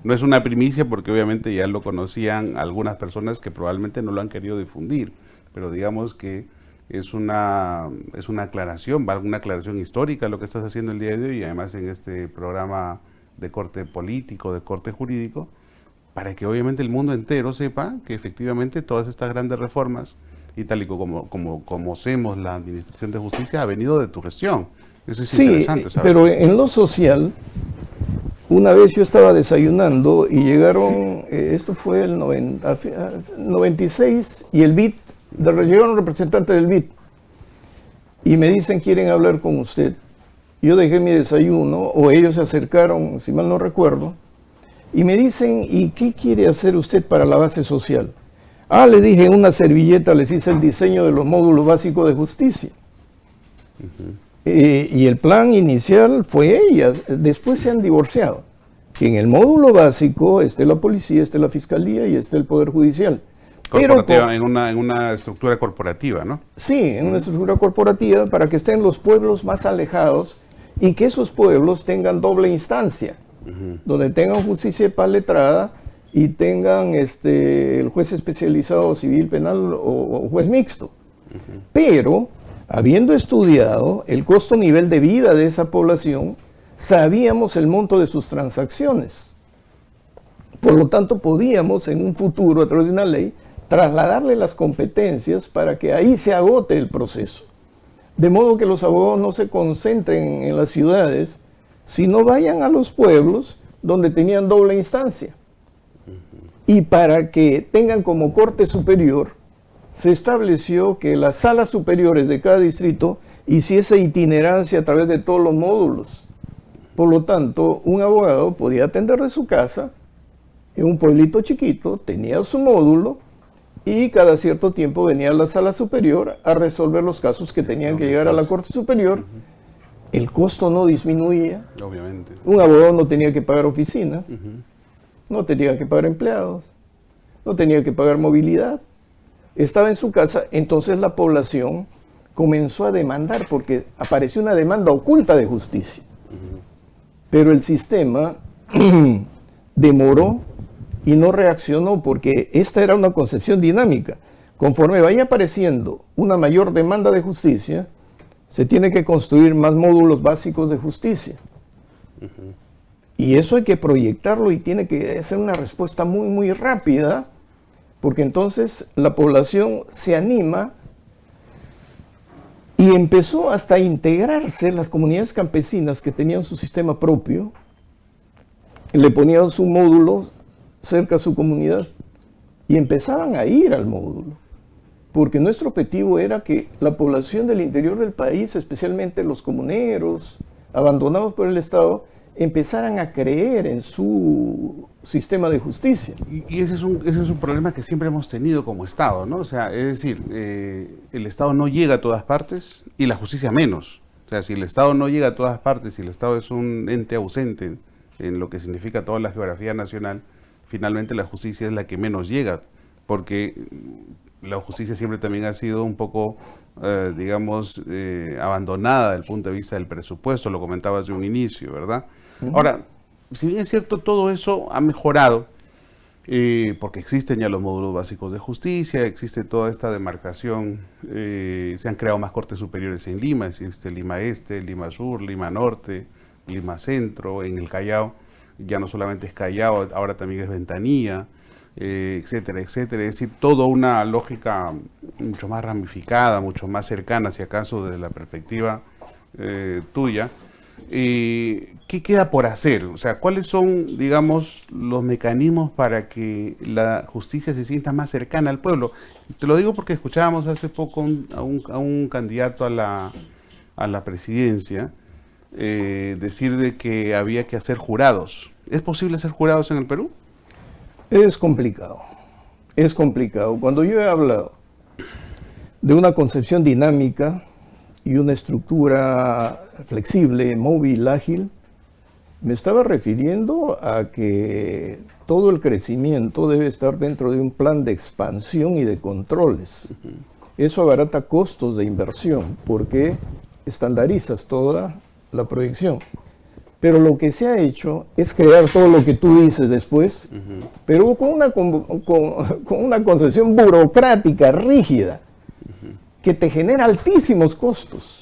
no es una primicia, porque obviamente ya lo conocían algunas personas que probablemente no lo han querido difundir, pero digamos que es una aclaración, una aclaración histórica lo que estás haciendo el día de hoy, y además en este programa de corte político, de corte jurídico, para que obviamente el mundo entero sepa que efectivamente todas estas grandes reformas, y tal y como conocemos la Administración de Justicia, ha venido de tu gestión. Eso es Sí, interesante saber. pero en lo social, una vez yo estaba desayunando y llegaron, esto fue el 96, y el BID, llegaron representantes del BID, y me dicen, quieren hablar con usted. Yo dejé mi desayuno, o ellos se acercaron, si mal no recuerdo, y me dicen, ¿y qué quiere hacer usted para la base social? Ah, le dije, en una servilleta les hice el diseño de los módulos básicos de justicia. Y el plan inicial fue ella, después se han divorciado. Que en el módulo básico esté la policía, esté la fiscalía y esté el Poder Judicial. Corporativa, en una estructura corporativa, ¿no? Sí, en una estructura corporativa para que estén los pueblos más alejados y que esos pueblos tengan doble instancia, donde tengan justicia de paz letrada y tengan el juez especializado civil, penal o juez mixto. Pero, habiendo estudiado el costo nivel de vida de esa población, sabíamos el monto de sus transacciones. Por lo tanto, podíamos en un futuro, a través de una ley, trasladarle las competencias para que ahí se agote el proceso. De modo que los abogados no se concentren en las ciudades, sino vayan a los pueblos donde tenían doble instancia. Y para que tengan como corte superior, se estableció que las salas superiores de cada distrito hiciese itinerancia a través de todos los módulos. Por lo tanto, un abogado podía atender de su casa, en un pueblito chiquito, tenía su módulo, y cada cierto tiempo venía a la sala superior a resolver los casos que tenían que llegar a la Corte Superior. El costo no disminuía. Obviamente. Un abogado no tenía que pagar oficina, no tenía que pagar empleados, no tenía que pagar movilidad. Estaba en su casa, entonces la población comenzó a demandar porque apareció una demanda oculta de justicia. Pero el sistema demoró y no reaccionó porque esta era una concepción dinámica. Conforme vaya apareciendo una mayor demanda de justicia, se tiene que construir más módulos básicos de justicia. Y eso hay que proyectarlo y tiene que ser una respuesta muy, muy rápida, porque entonces la población se anima y empezó hasta a integrarse las comunidades campesinas que tenían su sistema propio, le ponían su módulo cerca a su comunidad y empezaban a ir al módulo, porque nuestro objetivo era que la población del interior del país, especialmente los comuneros, abandonados por el Estado, empezaran a creer en su sistema de justicia. Y ese es un problema que siempre hemos tenido como Estado, ¿no? O sea, es decir, el Estado no llega a todas partes y la justicia menos. O sea, si el Estado no llega a todas partes, si el Estado es un ente ausente en lo que significa toda la geografía nacional, finalmente la justicia es la que menos llega, porque la justicia siempre también ha sido un poco, digamos, abandonada desde el punto de vista del presupuesto, lo comentabas de un inicio, ¿verdad? Ahora, si bien es cierto, todo eso ha mejorado, porque existen ya los módulos básicos de justicia, existe toda esta demarcación, se han creado más cortes superiores en Lima, existe Lima Este, Lima Sur, Lima Norte, Lima Centro, en el Callao, ya no solamente es Callao, ahora también es Ventanilla, etcétera, etcétera. Es decir, toda una lógica mucho más ramificada, mucho más cercana, si acaso, desde la perspectiva tuya. ¿Qué queda por hacer? O sea, ¿cuáles son, digamos, los mecanismos para que la justicia se sienta más cercana al pueblo? Te lo digo porque escuchábamos hace poco a un candidato a la presidencia decir de que había que hacer jurados. ¿Es posible hacer jurados en el Perú? Es complicado, es complicado. Cuando yo he hablado de una concepción dinámica y una estructura flexible, móvil, ágil, me estaba refiriendo a que todo el crecimiento debe estar dentro de un plan de expansión y de controles. Eso abarata costos de inversión porque estandarizas toda la proyección. Pero lo que se ha hecho es crear todo lo que tú dices después, pero con una concepción burocrática, rígida, que te genera altísimos costos.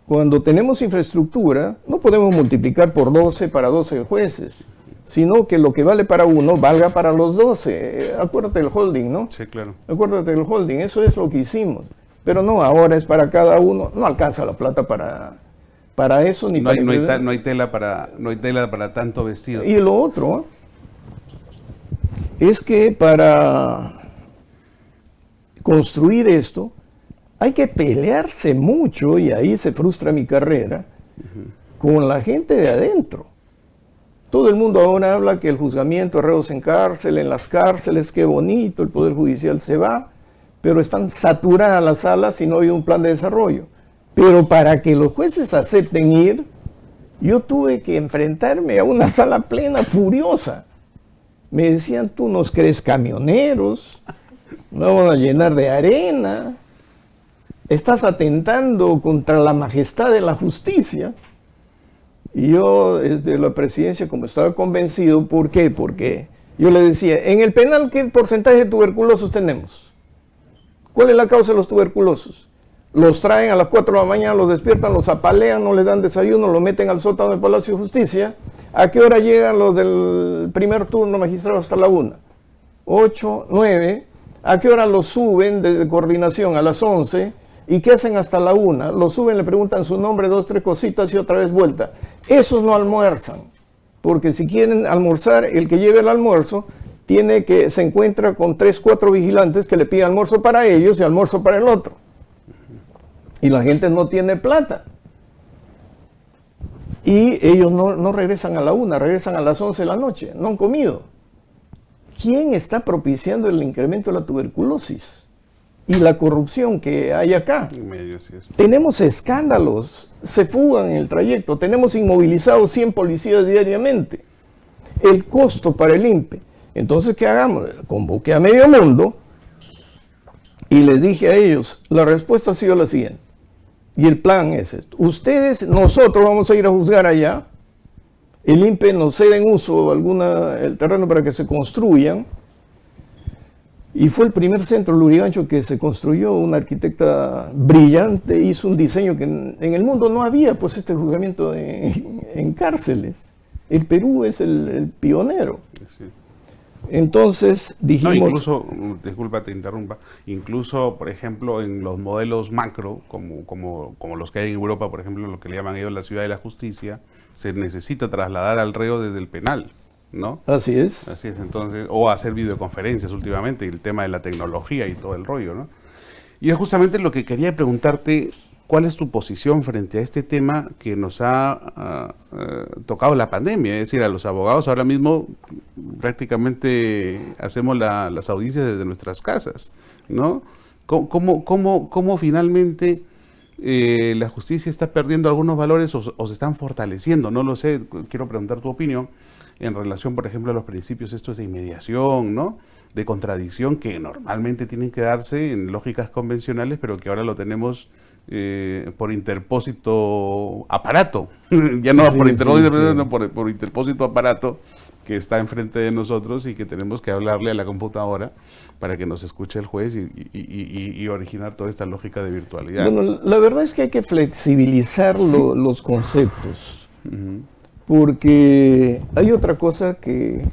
Cuando tenemos infraestructura, no podemos multiplicar por 12 para 12 jueces, sino que lo que vale para uno, valga para los 12. Acuérdate del holding, ¿no? Sí, claro. Acuérdate del holding, eso es lo que hicimos. Pero no, ahora es para cada uno, no alcanza la plata para eso ni para... No hay tela para tanto vestido. Y lo otro es que para construir esto hay que pelearse mucho, y ahí se frustra mi carrera, con la gente de adentro. Todo el mundo ahora habla que el juzgamiento de reos en cárcel, en las cárceles, qué bonito, el Poder Judicial se va, pero están saturadas las salas y no hay un plan de desarrollo. Pero para que los jueces acepten ir, yo tuve que enfrentarme a una sala plena, furiosa. Me decían, tú nos crees camioneros, nos vamos a llenar de arena, estás atentando contra la majestad de la justicia. Y yo, desde la presidencia, como estaba convencido, ¿por qué? Porque yo le decía, en el penal, ¿qué porcentaje de tuberculosos tenemos? ¿Cuál es la causa de los tuberculosos? Los traen a las 4 de la mañana, los despiertan, los apalean, no les dan desayuno, los meten al sótano del Palacio de Justicia. ¿A qué hora llegan los del primer turno magistrado hasta la 1? 8, 9. ¿A qué hora los suben de coordinación? A las 11. ¿Y qué hacen hasta la 1? Los suben, le preguntan su nombre, 2, 3 cositas y otra vez vuelta. Esos no almuerzan, porque si quieren almorzar, el que lleve el almuerzo se encuentra con 3, 4 vigilantes que le piden almuerzo para ellos y almuerzo para el otro. Y la gente no tiene plata. Y ellos no regresan a la 1, regresan a las 11 de la noche, no han comido. ¿Quién está propiciando el incremento de la tuberculosis y la corrupción que hay acá? Tenemos escándalos, se fugan en el trayecto, tenemos inmovilizados 100 policías diariamente. El costo para el INPE. Entonces, ¿qué hagamos? Convoqué a medio mundo y les dije a ellos, la respuesta ha sido la siguiente. Y el plan es esto. Nosotros vamos a ir a juzgar allá. El INPE nos cede en uso el terreno para que se construyan. Y fue el primer centro Lurigancho que se construyó. Una arquitecta brillante hizo un diseño que en el mundo no había, pues, este juzgamiento en cárceles. El Perú es el pionero. Sí. Entonces dijimos... No, incluso, disculpa, te interrumpa, incluso, por ejemplo, en los modelos macro, como los que hay en Europa, por ejemplo, lo que le llaman ellos la ciudad de la justicia, se necesita trasladar al reo desde el penal, ¿no? Así es. Así es, entonces, o hacer videoconferencias últimamente, y el tema de la tecnología y todo el rollo, ¿no? Y es justamente lo que quería preguntarte, ¿cuál es tu posición frente a este tema que nos ha tocado la pandemia? Es decir, a los abogados ahora mismo prácticamente hacemos las audiencias desde nuestras casas, ¿no? ¿Cómo finalmente la justicia está perdiendo algunos valores o se están fortaleciendo? No lo sé, quiero preguntar tu opinión en relación, por ejemplo, a los principios estos de inmediación, ¿no? De contradicción que normalmente tienen que darse en lógicas convencionales, pero que ahora lo tenemos por interpósito aparato, ya no sí, por interpósito, sí. No, por interpósito aparato que está enfrente de nosotros y que tenemos que hablarle a la computadora para que nos escuche el juez y originar toda esta lógica de virtualidad. Bueno, la verdad es que hay que flexibilizar los conceptos, porque hay otra cosa que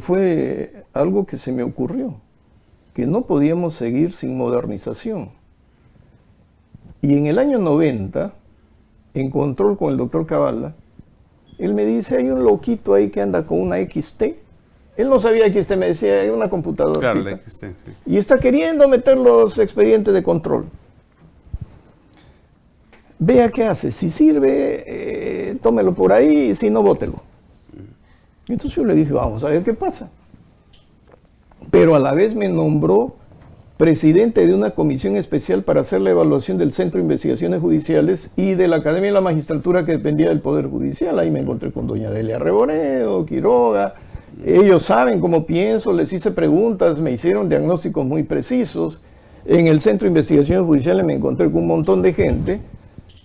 fue algo que se me ocurrió, que no podíamos seguir sin modernización. Y en el año 90, en control con el doctor Cavallo, él me dice, hay un loquito ahí que anda con una XT. Él no sabía XT, me decía, hay una computadora. Claro, la XT, sí. Y está queriendo meter los expedientes de control. Vea qué hace. Si sirve, tómelo por ahí, si no, bótelo. Entonces yo le dije, vamos a ver qué pasa. Pero a la vez me nombró presidente de una comisión especial para hacer la evaluación del Centro de Investigaciones Judiciales y de la Academia de la Magistratura que dependía del Poder Judicial. Ahí me encontré con doña Delia Reboredo, Quiroga. Ellos saben cómo pienso, les hice preguntas, me hicieron diagnósticos muy precisos. En el Centro de Investigaciones Judiciales me encontré con un montón de gente,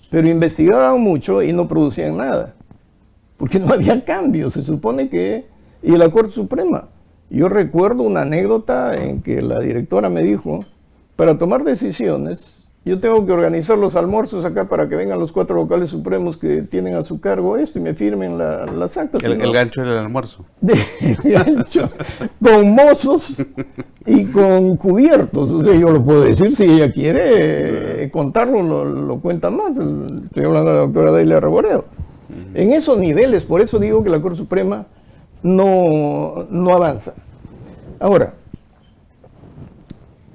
pero investigaban mucho y no producían nada. Porque no había cambio, se supone que... Y la Corte Suprema. Yo recuerdo una anécdota en que la directora me dijo, para tomar decisiones, yo tengo que organizar los almuerzos acá para que vengan los 4 vocales supremos que tienen a su cargo esto y me firmen las actas. El gancho era el almuerzo. El gancho, con mozos y con cubiertos. O sea, yo lo puedo decir, si ella quiere contarlo, lo cuenta más. Estoy hablando de la doctora Delia Reboreo. En esos niveles, por eso digo que la Corte Suprema no avanza. Ahora,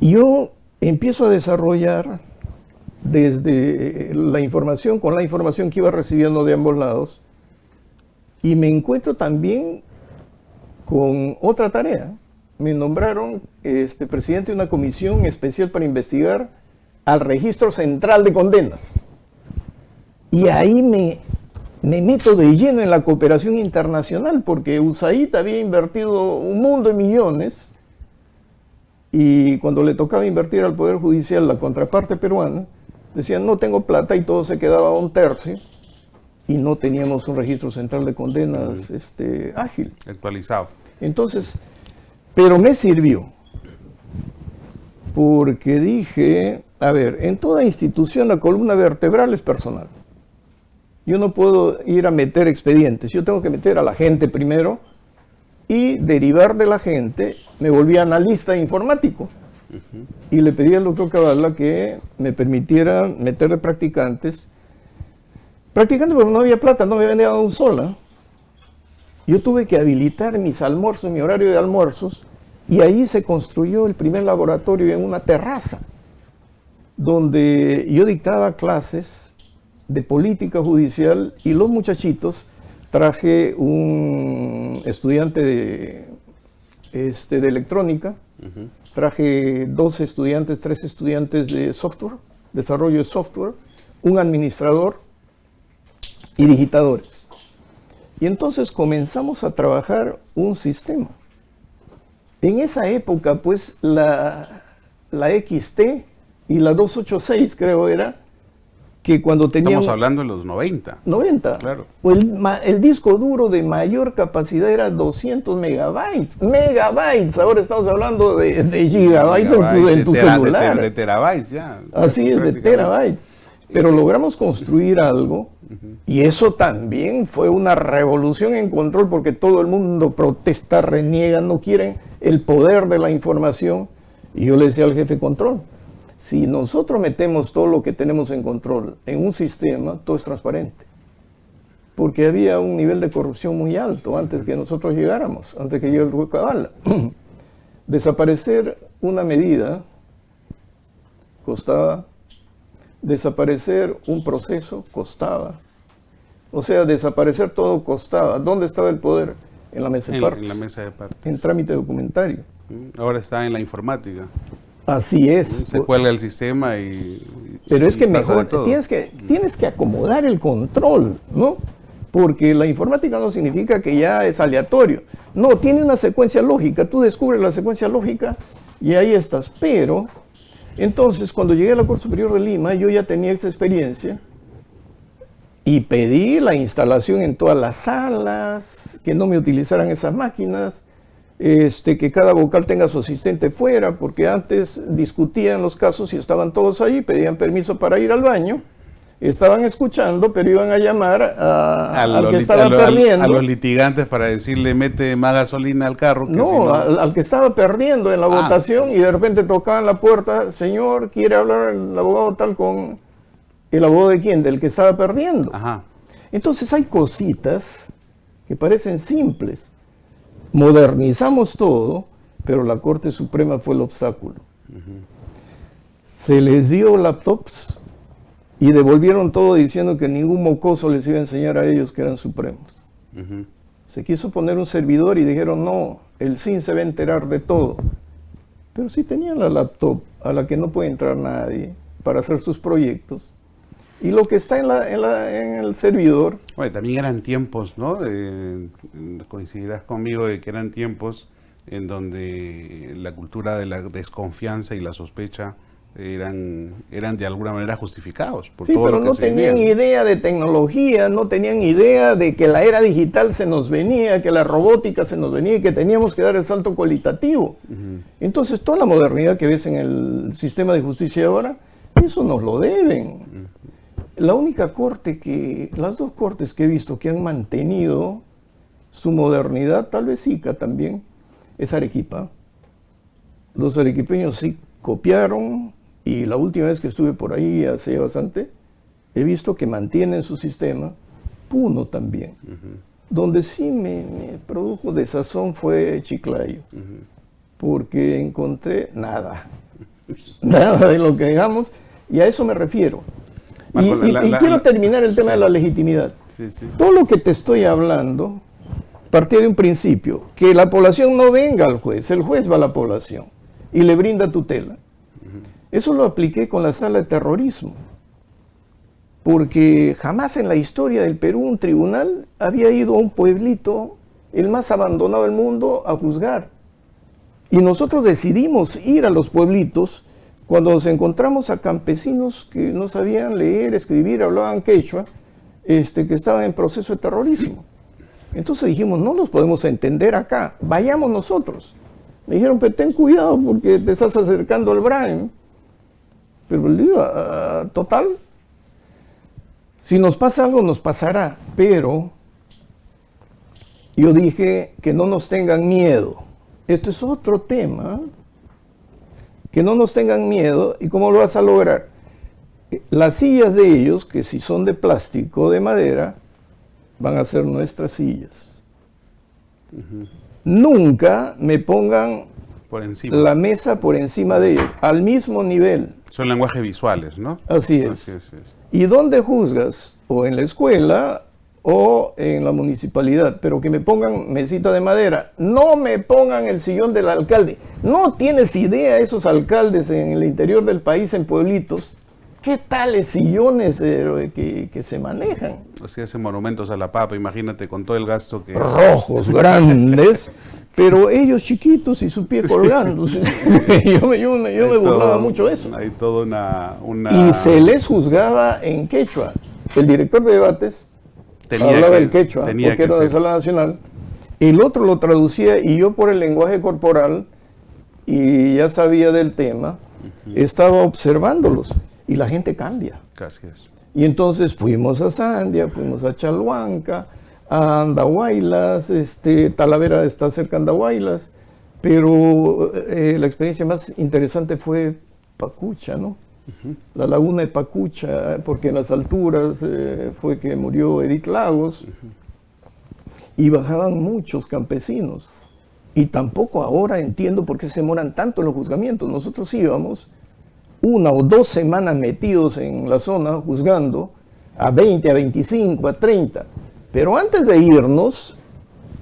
yo empiezo a desarrollar desde la información, con la información que iba recibiendo de ambos lados, y me encuentro también con otra tarea. Me nombraron presidente de una comisión especial para investigar al Registro Central de Condenas. Y ahí me meto de lleno en la cooperación internacional, porque USAID había invertido un mundo de millones, y cuando le tocaba invertir al Poder Judicial, la contraparte peruana, decían no tengo plata, y todo se quedaba a un tercio, y no teníamos un registro central de condenas ágil. Actualizado. Entonces, pero me sirvió, porque dije, a ver, en toda institución la columna vertebral es personal. Yo no puedo ir a meter expedientes, yo tengo que meter a la gente primero, y derivar de la gente, me volví analista informático. Y le pedí al doctor Cabala que me permitiera meterle practicantes, porque no había plata, no me habían dado un sola. Yo tuve que habilitar mis almuerzos, mi horario de almuerzos, y ahí se construyó el primer laboratorio en una terraza, donde yo dictaba clases de política judicial, y los muchachitos, traje un estudiante de electrónica, traje 2 estudiantes, 3 estudiantes de software, desarrollo de software, un administrador y digitadores. Y entonces comenzamos a trabajar un sistema. En esa época, pues, la XT y la 286, creo era, que cuando teníamos... Estamos hablando de los 90. 90. Claro. El disco duro de mayor capacidad era 200 megabytes. Megabytes. Ahora estamos hablando de gigabytes en tu celular. De terabytes ya. Así es, de terabytes. Pero logramos construir algo, y eso también fue una revolución en control, porque todo el mundo protesta, reniega, no quieren el poder de la información. Y yo le decía al jefe control, si nosotros metemos todo lo que tenemos en control en un sistema, todo es transparente. Porque había un nivel de corrupción muy alto antes que nosotros llegáramos, antes que llegue el juez Cabala. Desaparecer una medida costaba, desaparecer un proceso costaba. O sea, desaparecer todo costaba. ¿Dónde estaba el poder? En la mesa de partes. En la mesa de partes. En trámite documentario. Ahora está en la informática. Así es. Se cuelga el sistema pero es que mejor todo. tienes que acomodar el control, ¿no? Porque la informática no significa que ya es aleatorio. No, tiene una secuencia lógica. Tú descubres la secuencia lógica y ahí estás. Pero, entonces, cuando llegué a la Corte Superior de Lima, yo ya tenía esa experiencia y pedí la instalación en todas las salas, que no me utilizaran esas máquinas, que cada vocal tenga su asistente fuera, porque antes discutían los casos y estaban todos ahí, pedían permiso para ir al baño, estaban escuchando, pero iban a llamar al que estaba perdiendo. A los litigantes para decirle, mete más gasolina al carro. Que no, si no... al que estaba perdiendo en la votación, y de repente tocaban la puerta, señor, ¿quiere hablar el abogado tal con el abogado de quién? Del que estaba perdiendo. Ajá. Entonces hay cositas que parecen simples. Modernizamos todo, pero la Corte Suprema fue el obstáculo. Se les dio laptops y devolvieron todo diciendo que ningún mocoso les iba a enseñar a ellos que eran supremos. Se quiso poner un servidor y dijeron, no, el SIN se va a enterar de todo. Pero sí tenían la laptop a la que no puede entrar nadie para hacer sus proyectos. Y lo que está en el servidor... Bueno, también eran tiempos, ¿no? Coincidirás conmigo de que eran tiempos en donde la cultura de la desconfianza y la sospecha eran de alguna manera justificados por todo pero lo que no se tenían vivía. idea de tecnología, no tenían idea de que la era digital se nos venía, que la robótica se nos venía y que teníamos que dar el salto cualitativo. Entonces, toda la modernidad que ves en el sistema de justicia ahora, eso nos lo deben. La única corte las 2 cortes que he visto que han mantenido su modernidad, tal vez Ica también, es Arequipa. Los arequipeños sí copiaron, y la última vez que estuve por ahí, hace bastante, he visto que mantienen su sistema. Puno también. Donde sí me produjo desazón fue Chiclayo, porque encontré nada de lo que digamos, y a eso me refiero. Marco, Y quiero terminar el tema de la legitimidad. Sí, sí. Todo lo que te estoy hablando partía de un principio, que la población no venga al juez, el juez va a la población y le brinda tutela. Eso lo apliqué con la sala de terrorismo, porque jamás en la historia del Perú un tribunal había ido a un pueblito, el más abandonado del mundo, a juzgar. Y nosotros decidimos ir a los pueblitos cuando nos encontramos a campesinos que no sabían leer, escribir, hablaban quechua, que estaban en proceso de terrorismo. Entonces dijimos, no los podemos entender acá, vayamos nosotros. Me dijeron, pero ten cuidado porque te estás acercando al Braem. Pero le digo, total, si nos pasa algo, nos pasará. Pero yo dije que no nos tengan miedo. Esto es otro tema. Que no nos tengan miedo. ¿Y cómo lo vas a lograr? Las sillas de ellos, que si son de plástico o de madera, van a ser nuestras sillas. Nunca me pongan por encima. La mesa por encima de ellos, al mismo nivel. Son lenguajes visuales, ¿no? Así es. Así es. ¿Y dónde juzgas? O en la escuela o en la municipalidad, pero que me pongan mesita de madera. No me pongan el sillón del alcalde. No tienes idea esos alcaldes en el interior del país, en pueblitos, qué tales sillones que se manejan. Así hacen monumentos a la papa, imagínate con todo el gasto que... Rojos, grandes, pero ellos chiquitos y su pie colgando. Sí. Yo me burlaba mucho de eso. Hay toda una... Y se les juzgaba en quechua. El director de debates hablaba el quechua, porque era de Sala Nacional. El otro lo traducía y yo por el lenguaje corporal, y ya sabía del tema, estaba observándolos. Y la gente cambia. Casi es. Y entonces fuimos a Sandia, fuimos a Chalhuanca, a Andahuaylas, Talavera está cerca de Andahuaylas, pero la experiencia más interesante fue Pacucha, ¿no? La laguna de Pacucha, porque en las alturas fue que murió Edith Lagos, y bajaban muchos campesinos. Y tampoco ahora entiendo por qué se demoran tanto en los juzgamientos. Nosotros íbamos 1 o 2 semanas metidos en la zona juzgando a 20, a 25, a 30. Pero antes de irnos,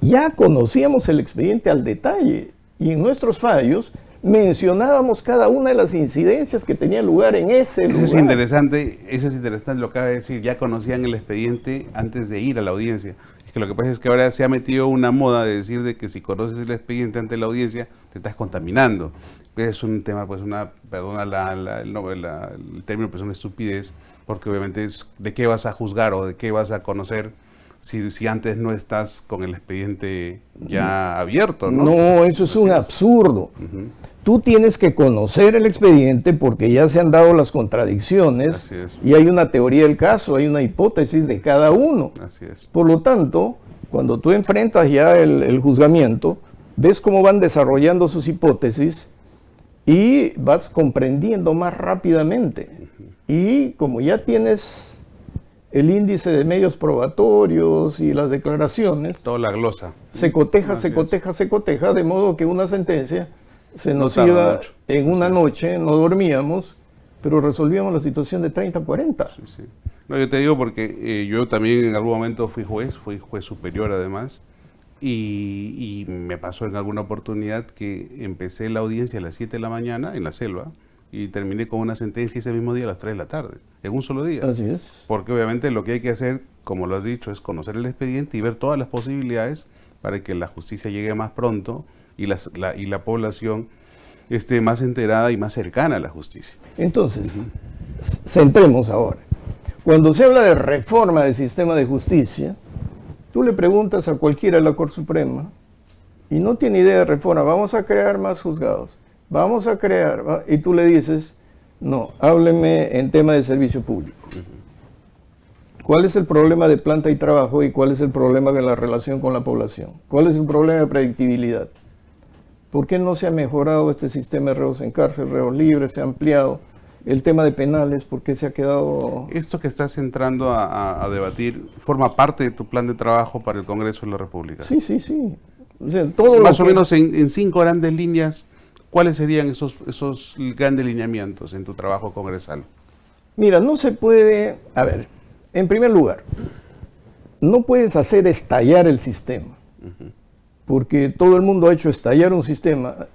ya conocíamos el expediente al detalle y en nuestros fallos mencionábamos cada una de las incidencias que tenían lugar en ese lugar. Eso es interesante lo que acaba de decir, ya conocían el expediente antes de ir a la audiencia. Es que lo que pasa es que ahora se ha metido una moda de decir de que si conoces el expediente antes de la audiencia, te estás contaminando. Es un tema, pues perdona el término, pues una estupidez, porque obviamente es de qué vas a juzgar o de qué vas a conocer si antes no estás con el expediente ya abierto, ¿no? No, eso es un absurdo. Tú tienes que conocer el expediente porque ya se han dado las contradicciones y hay una teoría del caso, hay una hipótesis de cada uno. Así es. Por lo tanto, cuando tú enfrentas ya el juzgamiento, ves cómo van desarrollando sus hipótesis y vas comprendiendo más rápidamente. Y como ya tienes el índice de medios probatorios y las declaraciones, toda la glosa. Se coteja, de modo que una sentencia se nos iba en una noche, no dormíamos, pero resolvíamos la situación de 30 a 40. Sí, sí. No, yo te digo porque yo también en algún momento fui juez superior además, y me pasó en alguna oportunidad que empecé la audiencia a las 7 de la mañana en la selva y terminé con una sentencia ese mismo día a las 3 de la tarde, en un solo día. Así es. Porque obviamente lo que hay que hacer, como lo has dicho, es conocer el expediente y ver todas las posibilidades para que la justicia llegue más pronto y la población esté más enterada y más cercana a la justicia. Entonces, centremos ahora. Cuando se habla de reforma del sistema de justicia, tú le preguntas a cualquiera de la Corte Suprema y no tiene idea de reforma, vamos a crear más juzgados, vamos a crear, y tú le dices, no, hábleme en tema de servicio público. ¿Cuál es el problema de planta y trabajo y cuál es el problema de la relación con la población? ¿Cuál es el problema de predictibilidad? ¿Por qué no se ha mejorado este sistema de reos en cárcel, reos libres, se ha ampliado? El tema de penales, ¿por qué se ha quedado...? Esto que estás entrando a debatir forma parte de tu plan de trabajo para el Congreso de la República. Sí, sí, sí. O sea, todo Más o menos en 5 grandes líneas, ¿cuáles serían esos grandes lineamientos en tu trabajo congresal? Mira, no se puede... A ver, en primer lugar, no puedes hacer estallar el sistema, porque todo el mundo ha hecho estallar un sistema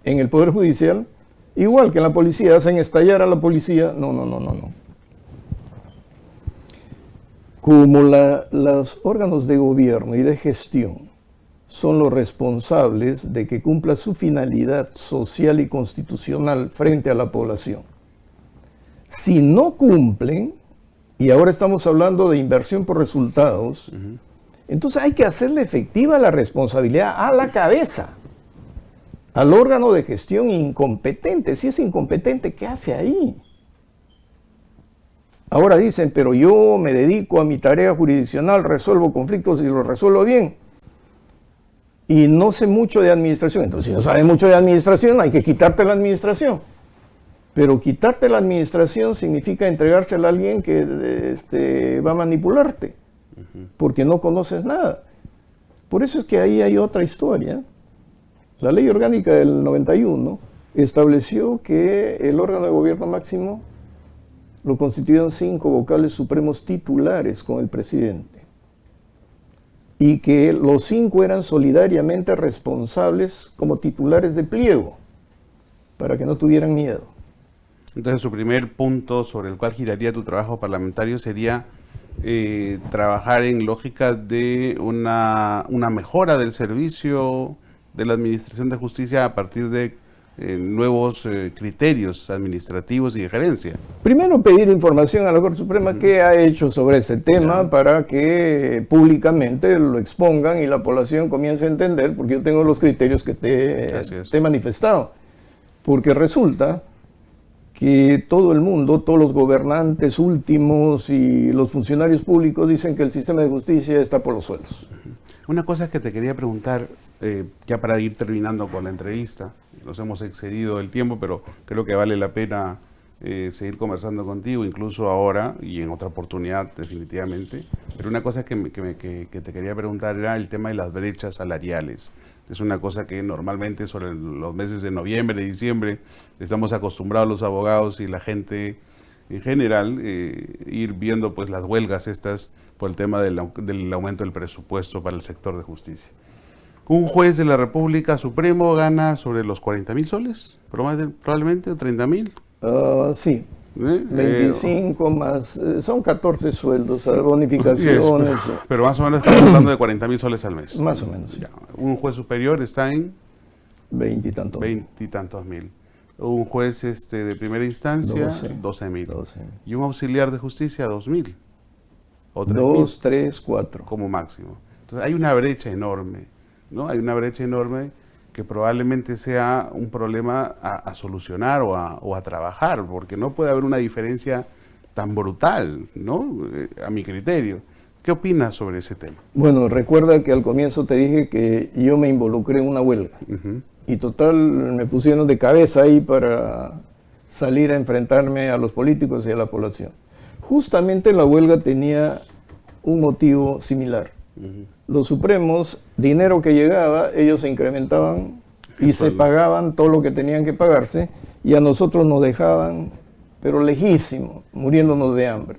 en el Poder Judicial, igual que en la policía, hacen estallar a la policía. No, no, no, no, no. Como los órganos de gobierno y de gestión son los responsables de que cumpla su finalidad social y constitucional frente a la población. Si no cumplen, y ahora estamos hablando de inversión por resultados, entonces hay que hacerle efectiva la responsabilidad a la cabeza, al órgano de gestión incompetente. Si es incompetente, ¿qué hace ahí? Ahora dicen, pero yo me dedico a mi tarea jurisdiccional, resuelvo conflictos y los resuelvo bien. Y no sé mucho de administración. Entonces, si no sabes mucho de administración, hay que quitarte la administración. Pero quitarte la administración significa entregársela a alguien que va a manipularte, porque no conoces nada. Por eso es que ahí hay otra historia. La ley orgánica del 91 estableció que el órgano de gobierno máximo lo constituían 5 vocales supremos titulares con el presidente, y que los 5 eran solidariamente responsables como titulares de pliego, para que no tuvieran miedo. Entonces, su primer punto sobre el cual giraría tu trabajo parlamentario sería trabajar en lógica de una mejora del servicio de la Administración de Justicia a partir de nuevos criterios administrativos y de gerencia. Primero, pedir información a la Corte Suprema qué ha hecho sobre este tema para que públicamente lo expongan y la población comience a entender, porque yo tengo los criterios que te he manifestado. Porque resulta que todo el mundo, todos los gobernantes últimos y los funcionarios públicos dicen que el sistema de justicia está por los suelos. Una cosa que te quería preguntar, ya para ir terminando con la entrevista, nos hemos excedido el tiempo, pero creo que vale la pena seguir conversando contigo, incluso ahora y en otra oportunidad definitivamente. Pero una cosa que te quería preguntar era el tema de las brechas salariales. Es una cosa que normalmente sobre los meses de noviembre y diciembre estamos acostumbrados los abogados y la gente en general ir viendo pues las huelgas estas por el tema del aumento del presupuesto para el sector de justicia. Un juez de la República Supremo gana sobre los 40.000 soles, probablemente, o 30.000. Sí, 25 más, son 14 sueldos, bonificaciones. Pero más o menos estamos hablando de 40.000 soles al mes. Más o menos, sí. Ya. Un juez superior está en 20 y tantos. 20 y tantos mil. Un juez de primera instancia, 12.000. Y un auxiliar de justicia, 2.000. O 2, 3, 4. Como máximo. Entonces hay una brecha enorme, ¿no? Hay una brecha enorme que probablemente sea un problema a solucionar o a trabajar, porque no puede haber una diferencia tan brutal, ¿no? A mi criterio. ¿Qué opinas sobre ese tema? Bueno, recuerda que al comienzo te dije que yo me involucré en una huelga. Y total, me pusieron de cabeza ahí para salir a enfrentarme a los políticos y a la población. Justamente la huelga tenía un motivo similar. Los supremos, dinero que llegaba, ellos se incrementaban y se pagaban todo lo que tenían que pagarse, y a nosotros nos dejaban, pero lejísimo, muriéndonos de hambre.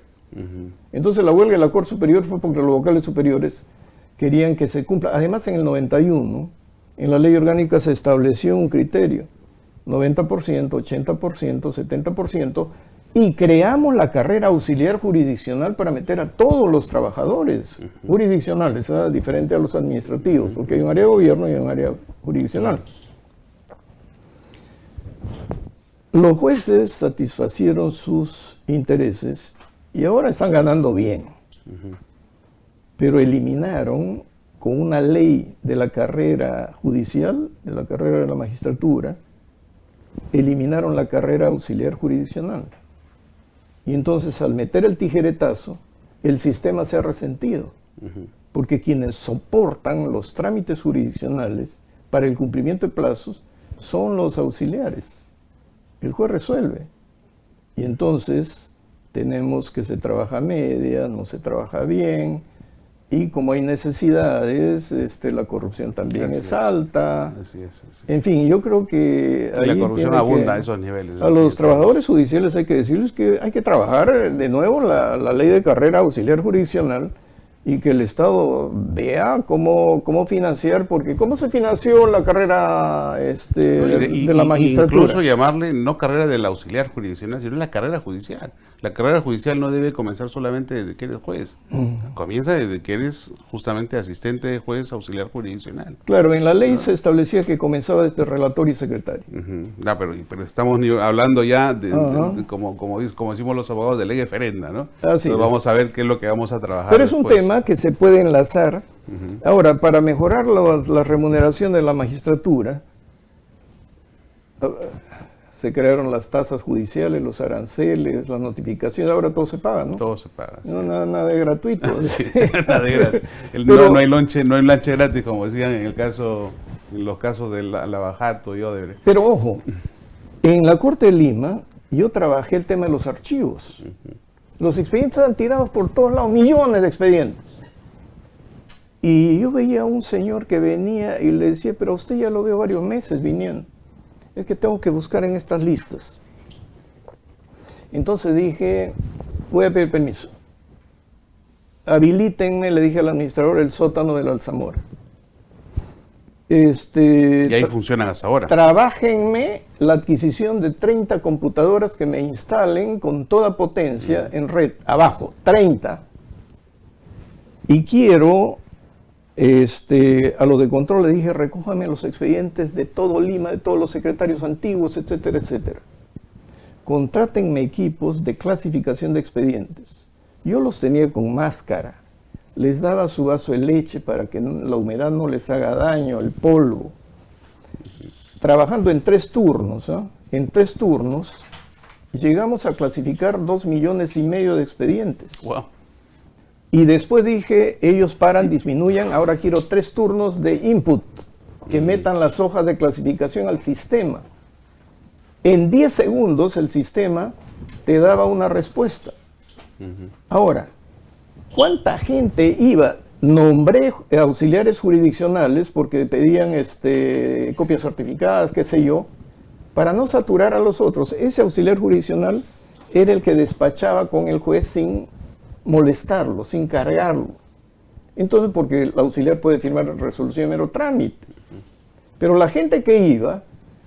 Entonces la huelga de la Corte Superior fue porque los vocales superiores querían que se cumpla. Además, en el 91, en la ley orgánica se estableció un criterio, 90%, 80%, 70%, y creamos la carrera auxiliar jurisdiccional para meter a todos los trabajadores jurisdiccionales, diferente a los administrativos, porque hay un área de gobierno y un área jurisdiccional. Los jueces satisfacieron sus intereses y ahora están ganando bien, pero eliminaron con una ley de la carrera judicial, de la carrera de la magistratura, eliminaron la carrera auxiliar jurisdiccional. Y entonces, al meter el tijeretazo, el sistema se ha resentido, porque quienes soportan los trámites jurisdiccionales para el cumplimiento de plazos son los auxiliares. El juez resuelve. Y entonces tenemos que se trabaja a media, no se trabaja bien, y como hay necesidades, la corrupción también es alta. Así es. En fin, yo creo que Y la corrupción abunda a esos niveles. A los trabajadores judiciales hay que decirles que hay que trabajar de nuevo la ley de carrera auxiliar jurisdiccional, y que el Estado vea cómo financiar, porque ¿cómo se financió la carrera de la magistratura? Incluso llamarle no carrera del auxiliar jurisdiccional, sino la carrera judicial. La carrera judicial no debe comenzar solamente desde que eres juez. Comienza desde que eres justamente asistente de juez auxiliar jurisdiccional. Claro, en la ley se establecía que comenzaba desde relator y secretario. No, pero estamos hablando ya como decimos los abogados, de ley referenda, ¿no? Así Entonces es. Vamos a ver qué es lo que vamos a trabajar. Pero es un después. tema que se puede enlazar. Ahora, para mejorar la remuneración de la magistratura, se crearon las tasas judiciales, los aranceles, las notificaciones, ahora todo se paga, ¿no? Todo se paga. No, nada de gratuito. Sí, nada de gratis. Pero- No hay lonche gratis, como decían en los casos de Lavajato y Odebrecht. Pero ojo, en la Corte de Lima yo trabajé el tema de los archivos. Los expedientes eran tirados por todos lados, millones de expedientes. Y yo veía a un señor que venía y le decía, pero usted ya lo veo varios meses viniendo. Es que tengo que buscar en estas listas. Entonces dije, voy a pedir permiso. Habilítenme, le dije al administrador, el sótano del Alzamora. Y ahí funcionan hasta ahora. Trabájenme la adquisición de 30 computadoras que me instalen con toda potencia en red, abajo, 30. Y quiero, a los de control le dije, recójame los expedientes de todo Lima, de todos los secretarios antiguos, etcétera, etcétera. Contrátenme equipos de clasificación de expedientes. Yo los tenía con máscara. Les daba su vaso de leche para que la humedad no les haga daño, el polvo. Trabajando en 3 turnos, en 3 turnos, llegamos a clasificar 2,5 millones de expedientes. Wow. Y después dije, ellos paran, disminuyan, ahora quiero 3 turnos de input, que metan las hojas de clasificación al sistema. En 10 segundos el sistema te daba una respuesta. Ahora, ¿cuánta gente iba? Nombré auxiliares jurisdiccionales porque pedían copias certificadas, qué sé yo, para no saturar a los otros. Ese auxiliar jurisdiccional era el que despachaba con el juez sin molestarlo, sin cargarlo. Entonces, porque el auxiliar puede firmar resolución de mero trámite. Pero la gente que iba,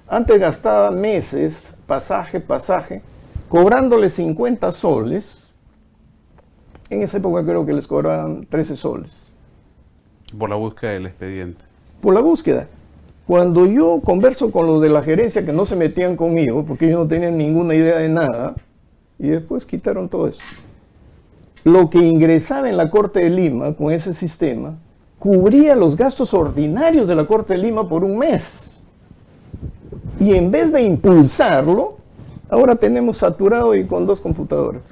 antes gastaba meses, pasaje, cobrándole 50 soles. En esa época creo que les cobraban 13 soles. Por la búsqueda del expediente. Por la búsqueda. Cuando yo converso con los de la gerencia que no se metían conmigo, porque ellos no tenían ninguna idea de nada, y después quitaron todo eso. Lo que ingresaba en la Corte de Lima con ese sistema, cubría los gastos ordinarios de la Corte de Lima por un mes. Y en vez de impulsarlo, ahora tenemos saturado y con 2 computadoras.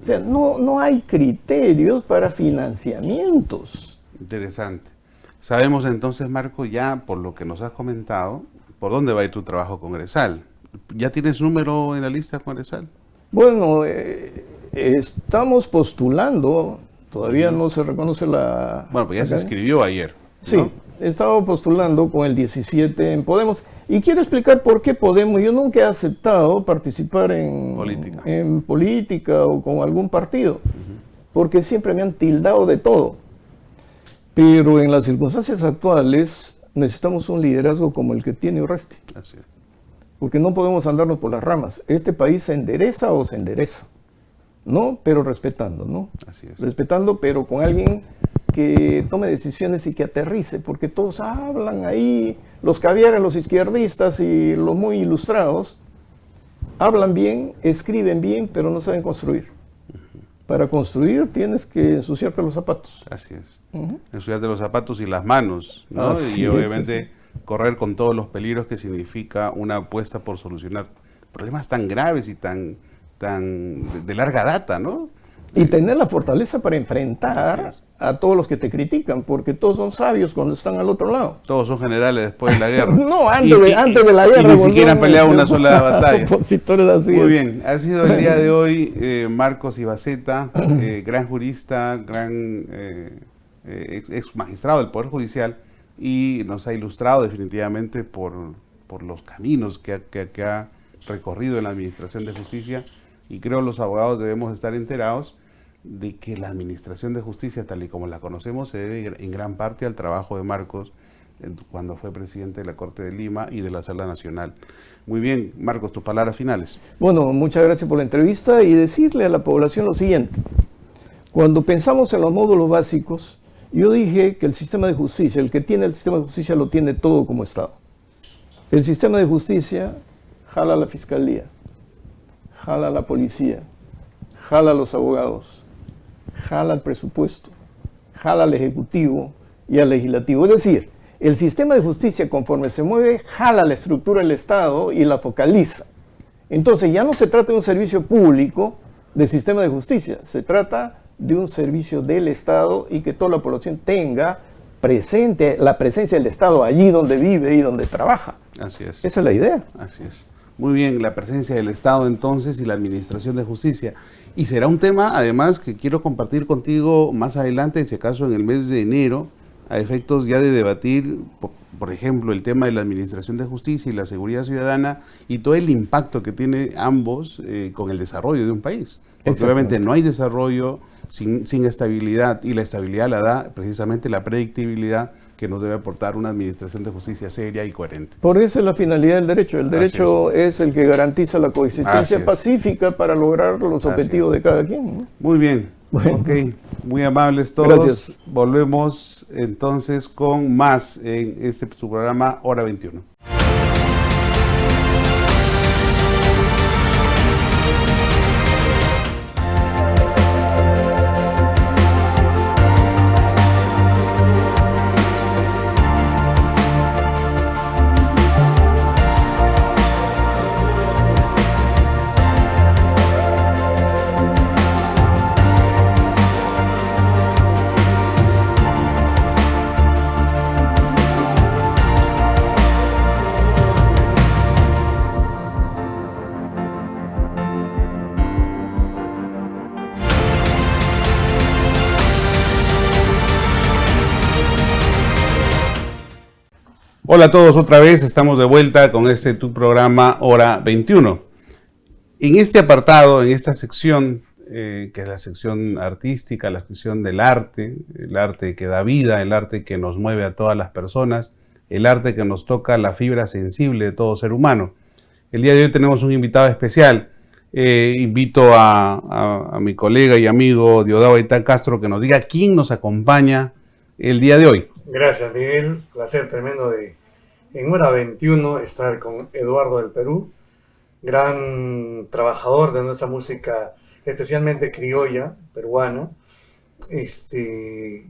O sea, no hay criterios para financiamientos. Interesante. Sabemos entonces, Marco, ya por lo que nos has comentado, por dónde va a ir tu trabajo congresal. ¿Ya tienes número en la lista congresal? Bueno, estamos postulando, todavía no se reconoce la... Bueno, pues ya se escribió ayer, ¿no? Sí, estaba postulando con el 17 en Podemos. Y quiero explicar por qué Podemos. Yo nunca he aceptado participar en política o con algún partido, porque siempre me han tildado de todo. Pero en las circunstancias actuales necesitamos un liderazgo como el que tiene Urresti. Así es. Porque no podemos andarnos por las ramas. Este país se endereza o se endereza. ¿No? Pero respetando, ¿no? Así es. Respetando, pero con alguien que tome decisiones y que aterrice, porque todos hablan ahí, los caviares, los izquierdistas y los muy ilustrados, hablan bien, escriben bien, pero no saben construir. Para construir tienes que ensuciarte los zapatos. Así es. Ensuciarte los zapatos y las manos, ¿no? Así Y es, obviamente correr con todos los peligros que significa una apuesta por solucionar problemas tan graves y tan de larga data, ¿no? Y tener la fortaleza para enfrentar a todos los que te critican, porque todos son sabios cuando están al otro lado. Todos son generales después de la guerra. No, antes de la guerra. Y ni siquiera han peleado una sola batalla. Opositores así. Muy bien, ha sido el día de hoy Marcos Ibaceta, gran jurista, gran ex magistrado del Poder Judicial, y nos ha ilustrado definitivamente por los caminos que ha recorrido en la Administración de Justicia, y creo los abogados debemos estar enterados de que la Administración de Justicia, tal y como la conocemos, se debe en gran parte al trabajo de Marcos cuando fue presidente de la Corte de Lima y de la Sala Nacional. Muy bien, Marcos, tus palabras finales. Bueno, muchas gracias por la entrevista y decirle a la población lo siguiente. Cuando pensamos en los módulos básicos, yo dije que el sistema de justicia, el que tiene el sistema de justicia lo tiene todo como Estado. El sistema de justicia jala a la fiscalía, jala a la policía, jala a los abogados, jala al presupuesto, jala al ejecutivo y al legislativo. Es decir, el sistema de justicia, conforme se mueve, jala la estructura del Estado y la focaliza. Entonces ya no se trata de un servicio público de sistema de justicia, se trata de un servicio del Estado y que toda la población tenga presente la presencia del Estado allí donde vive y donde trabaja. Así es. Esa es la idea. Así es. Muy bien, la presencia del Estado entonces y la Administración de Justicia. Y será un tema además que quiero compartir contigo más adelante, si acaso en el mes de enero, a efectos ya de debatir, por ejemplo, el tema de la Administración de Justicia y la seguridad ciudadana y todo el impacto que tiene ambos con el desarrollo de un país. Porque obviamente no hay desarrollo sin estabilidad, y la estabilidad la da precisamente la predictibilidad que nos debe aportar una Administración de Justicia seria y coherente. Por eso es la finalidad del derecho. El derecho es el que garantiza la coexistencia pacífica para lograr los objetivos de cada quien, ¿no? Muy bien. Bueno. Ok, muy amables todos. Gracias. Volvemos entonces con más en su programa Hora 21. Hola a todos, otra vez estamos de vuelta con tu programa Hora 21. En este apartado, en esta sección, que es la sección artística, la sección del arte, el arte que da vida, el arte que nos mueve a todas las personas, el arte que nos toca la fibra sensible de todo ser humano. El día de hoy tenemos un invitado especial. Invito a mi colega y amigo Diosdado Gaitán Castro que nos diga quién nos acompaña el día de hoy. Gracias, Miguel. Placer tremendo en Hora 21 estar con Eduardo del Perú, gran trabajador de nuestra música, especialmente criolla, peruana,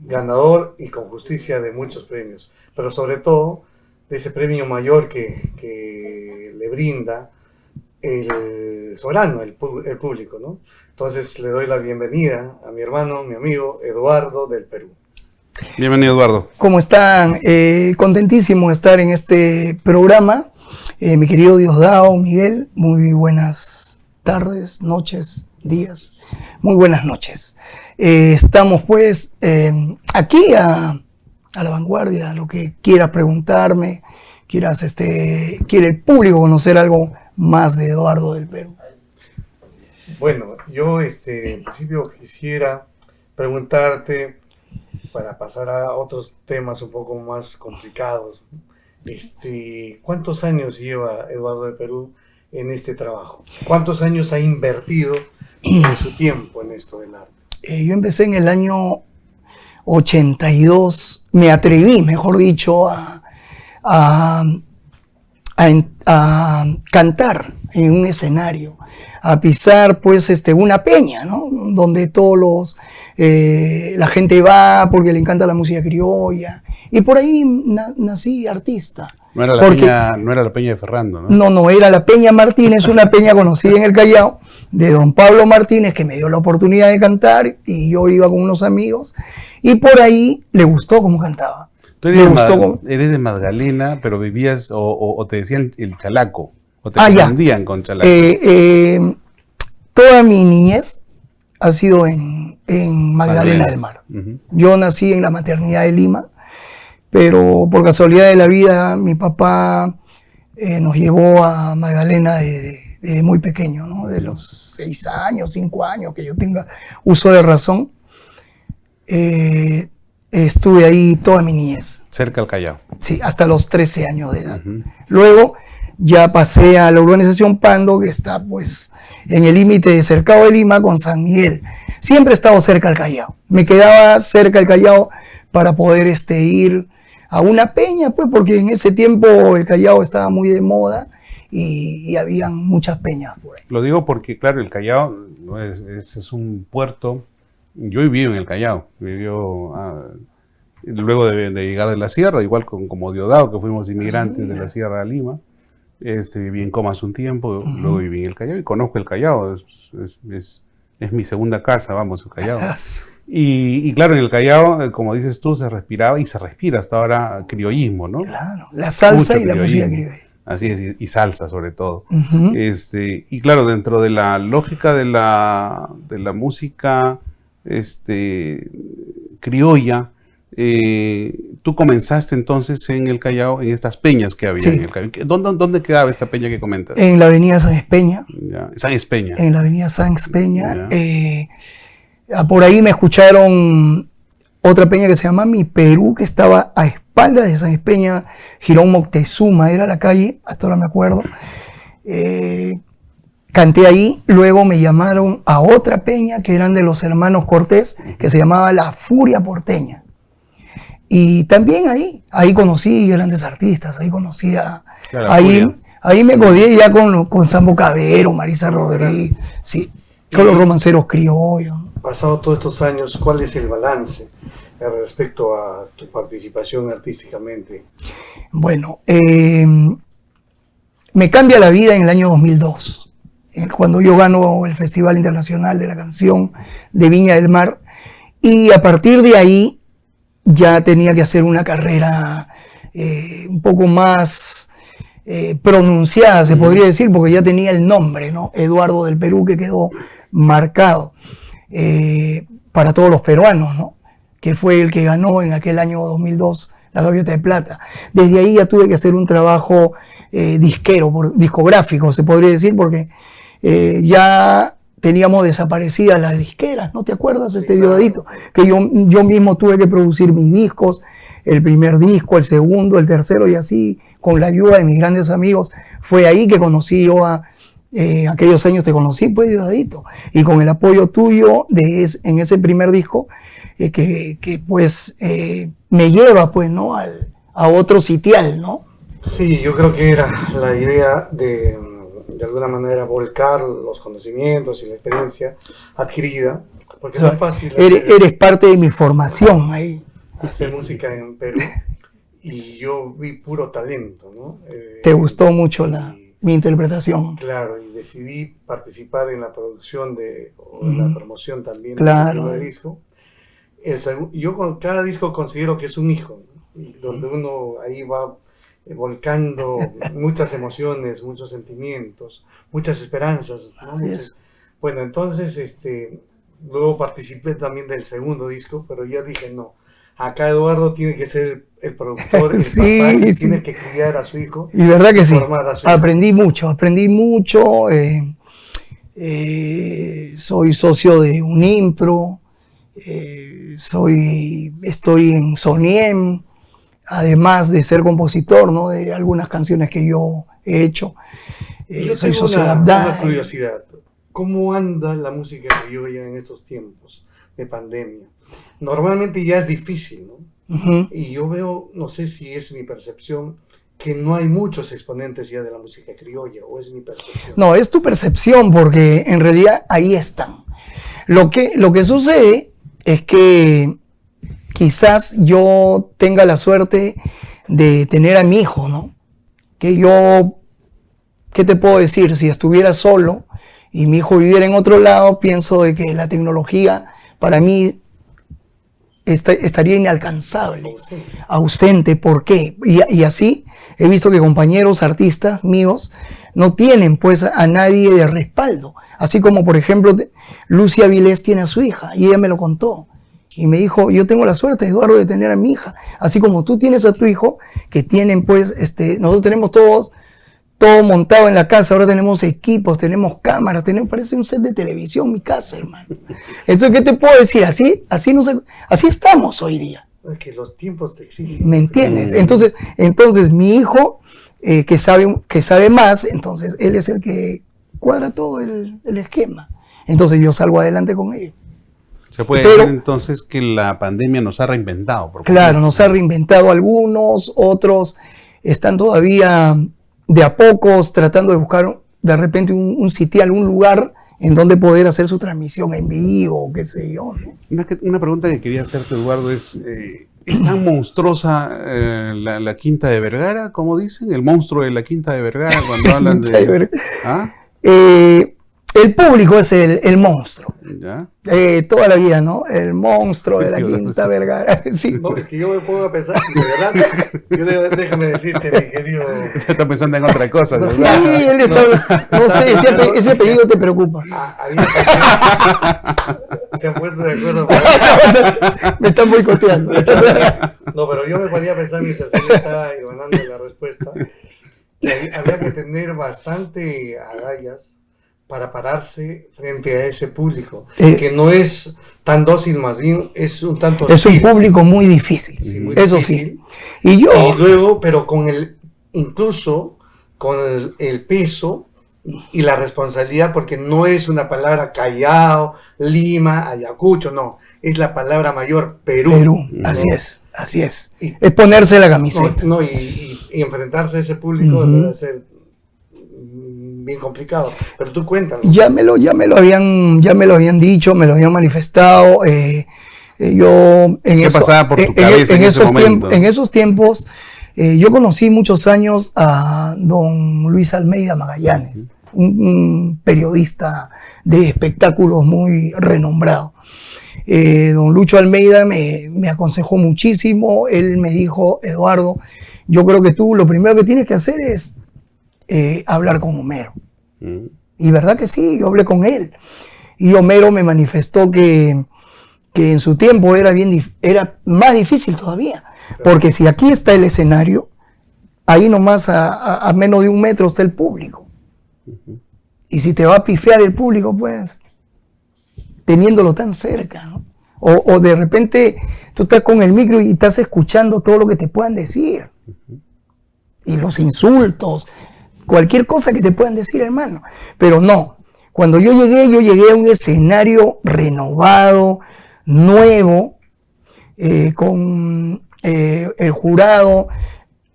ganador y con justicia de muchos premios, pero sobre todo de ese premio mayor que le brinda el soberano, el público, ¿no? Entonces le doy la bienvenida a mi hermano, mi amigo Eduardo del Perú. Bienvenido, Eduardo. ¿Cómo están? Contentísimo de estar en este programa. Mi querido Diosdado, Miguel, muy buenas tardes, noches, días. Muy buenas noches. Estamos pues aquí a la vanguardia, lo que quieras preguntarme, quiere el público conocer algo más de Eduardo del Perú. Bueno, yo en principio quisiera preguntarte, para pasar a otros temas un poco más complicados, ¿cuántos años lleva Eduardo del Perú en este trabajo? ¿Cuántos años ha invertido de su tiempo en esto del arte? Yo empecé en el año 82, me atreví, mejor dicho, a cantar en un escenario, a pisar pues una peña, ¿no? Donde todos la gente va porque le encanta la música criolla Y por ahí nací artista. No era la peña de Ferrando, ¿no? No, era la Peña Martínez, una peña conocida en el Callao, de don Pablo Martínez, que me dio la oportunidad de cantar, y yo iba con unos amigos, y por ahí le gustó cómo cantaba. Tú eres de Magdalena, pero vivías, o te decían el chalaco, o te confundían con chalaco. Toda mi niñez ha sido en Magdalena del Mar. Yo nací en la maternidad de Lima, pero por casualidad de la vida mi papá nos llevó a Magdalena de muy pequeño, ¿no? De los 6 años, 5 años, que yo tenga uso de razón. Estuve ahí toda mi niñez. Cerca al Callao. Sí, hasta los 13 años de edad. Luego ya pasé a la urbanización Pando, que está pues en el límite de Cercado de Lima con San Miguel. Siempre he estado cerca al Callao. Me quedaba cerca al Callao para poder ir a una peña, pues, porque en ese tiempo el Callao estaba muy de moda y habían muchas peñas por ahí. Lo digo porque, claro, el Callao es un puerto. Yo viví en el Callao, luego de llegar de la sierra, igual como Diosdado, que fuimos inmigrantes de la sierra a Lima. Viví en Comas un tiempo, luego viví en el Callao y conozco el Callao, es mi segunda casa, vamos, el Callao. Y claro, en el Callao, como dices tú, se respiraba y se respira hasta ahora criollismo, ¿no? Claro, la salsa y la música criolla. Así es, y salsa sobre todo. Y claro, dentro de la lógica de la música criolla, tú comenzaste entonces en el Callao, en estas peñas que había en el Callao. ¿Dónde quedaba esta peña que comentas? En la avenida San Espeña. San Espeña. En la avenida San Espeña. Por ahí me escucharon otra peña que se llama Mi Perú, que estaba a espaldas de San Espeña, Girón Moctezuma, era la calle, hasta ahora me acuerdo. Canté ahí, luego me llamaron a otra peña que eran de los hermanos Cortés, que se llamaba La Furia Porteña. Y también ahí conocí grandes artistas, ahí conocí ahí me codié ya con Sambo Cabero, Marisa Rodríguez, sí, con los romanceros criollos. Pasado todos estos años, ¿cuál es el balance respecto a tu participación artísticamente? Bueno, me cambia la vida en el año 2002, cuando yo gano el Festival Internacional de la Canción de Viña del Mar, y a partir de ahí ya tenía que hacer una carrera un poco más pronunciada, se podría decir, porque ya tenía el nombre, ¿no? Eduardo del Perú, que quedó marcado para todos los peruanos, ¿no? Que fue el que ganó en aquel año 2002 la Gaviota de Plata. Desde ahí ya tuve que hacer un trabajo discográfico, se podría decir, porque ya teníamos desaparecidas las disqueras, ¿no te acuerdas? Diosdadito, que yo mismo tuve que producir mis discos, el primer disco, el segundo, el tercero, y así, con la ayuda de mis grandes amigos. Fue ahí que conocí yo aquellos años te conocí, pues, Diosdadito, y con el apoyo tuyo en ese primer disco, que pues me lleva, pues, ¿no? a otro sitial, ¿no? Sí, yo creo que era la idea de alguna manera volcar los conocimientos y la experiencia adquirida, porque no es fácil eres parte de mi formación ahí. Hacer música en Perú, y yo vi puro talento, ¿no? Te gustó mucho mi interpretación. Claro, y decidí participar en la producción la promoción también del primer disco. Yo con cada disco considero que es un hijo, ¿no? Y donde uno ahí va volcando muchas emociones, muchos sentimientos, muchas esperanzas, ¿no? Bueno, entonces luego participé también del segundo disco, pero ya dije, no, acá Eduardo tiene que ser el productor, el papá, que tiene que criar a su hijo. Y verdad que sí, aprendí mucho. Soy socio de Unimpro, estoy en Soniem, además de ser compositor, ¿no? De algunas canciones que yo he hecho. Yo soy socio de una curiosidad. ¿Cómo anda la música criolla en estos tiempos de pandemia? Normalmente ya es difícil, ¿no? Y yo veo, no sé si es mi percepción, que no hay muchos exponentes ya de la música criolla, o es mi percepción. No, es tu percepción, porque en realidad ahí están. Lo que sucede es que quizás yo tenga la suerte de tener a mi hijo, ¿no? Que yo, ¿qué te puedo decir? Si estuviera solo y mi hijo viviera en otro lado, pienso de que la tecnología para mí estaría inalcanzable, ausente. ¿Por qué? Y así he visto que compañeros artistas míos no tienen pues a nadie de respaldo. Así como por ejemplo Lucia Vilés tiene a su hija y ella me lo contó. Y me dijo, yo tengo la suerte, Eduardo, de tener a mi hija. Así como tú tienes a tu hijo, que tienen pues, nosotros tenemos todo montado en la casa, ahora tenemos equipos, tenemos cámaras, parece un set de televisión mi casa, hermano. Entonces, ¿qué te puedo decir? Así estamos hoy día. Es que los tiempos te exigen. ¿Me entiendes? Entonces mi hijo, que sabe más, entonces él es el que cuadra todo el esquema. Entonces yo salgo adelante con ello. Se puede decir entonces que la pandemia nos ha reinventado. Claro, nos ha reinventado algunos, otros están todavía de a pocos tratando de buscar de repente un sitial, un lugar en donde poder hacer su transmisión en vivo, qué sé yo, ¿no? Una pregunta que quería hacerte, Eduardo, es tan monstruosa la Quinta de Vergara, como dicen? El monstruo de la Quinta de Vergara cuando hablan de... ¿Ah? El público es el monstruo. ¿Ya? Toda la vida, ¿no? El monstruo de la Quinta Vergara. Sí. No, es que yo me pongo a pensar, de verdad, déjame decirte, mi querido... Está pensando en otra cosa, ¿verdad? Sí, él está... No sé, ese apellido te preocupa. Se han puesto de acuerdo. Me están boicoteando. No, pero yo me ponía a pensar mientras él estaba ganando la respuesta, que había que tener bastante agallas para pararse frente a ese público, que no es tan dócil, más bien es un tanto hostil. Es un público muy difícil, sí, muy eso difícil. Sí. Y luego, pero incluso con el peso y la responsabilidad, porque no es una palabra Callao, Lima, Ayacucho, no, es la palabra mayor, Perú. Perú, ¿no? Así es. Es ponerse la camiseta. Y enfrentarse a ese público debe ser bien complicado, pero tú cuéntalo. Ya me lo habían dicho, me lo habían manifestado. ¿Qué pasaba por tu cabeza en ese momento? En esos tiempos, yo conocí muchos años a don Luis Almeida Magallanes, un periodista de espectáculos muy renombrado. Don Lucho Almeida me aconsejó muchísimo. Él me dijo, Eduardo, yo creo que tú lo primero que tienes que hacer es hablar con Homero. Y verdad que sí, yo hablé con él. Y Homero me manifestó que en su tiempo era más difícil todavía. Porque si aquí está el escenario, ahí nomás a menos de 1 metro está el público. Y si te va a pifiar el público, pues, teniéndolo tan cerca, ¿no? O de repente tú estás con el micro y estás escuchando todo lo que te puedan decir. Y los insultos, cualquier cosa que te puedan decir, hermano. Pero no, cuando yo llegué a un escenario renovado, nuevo, con el jurado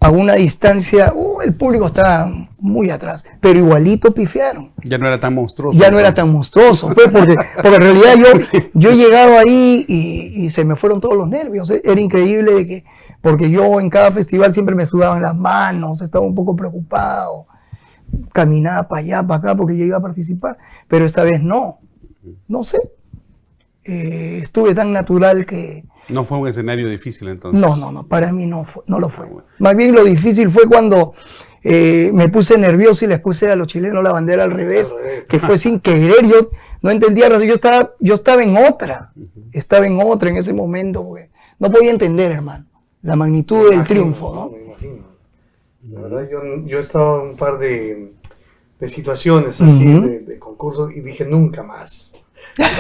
a una distancia, el público estaba muy atrás, pero igualito pifiaron. Ya no era tan monstruoso. Ya no era tan monstruoso, pues, porque en realidad yo he llegado ahí y se me fueron todos los nervios. Era increíble porque yo en cada festival siempre me sudaban las manos, estaba un poco preocupado, caminaba para allá, para acá, porque yo iba a participar, pero esta vez no sé, estuve tan natural que... ¿No fue un escenario difícil entonces? No, para mí no lo fue. Más bien lo difícil fue cuando me puse nervioso y les puse a los chilenos la bandera al revés, que fue sin querer. Yo no entendía, yo estaba en otra en ese momento, porque no podía entender, hermano, la magnitud del triunfo, ¿no? Me imagino. La verdad, yo he estado en un par de situaciones así, de concursos, y dije nunca más.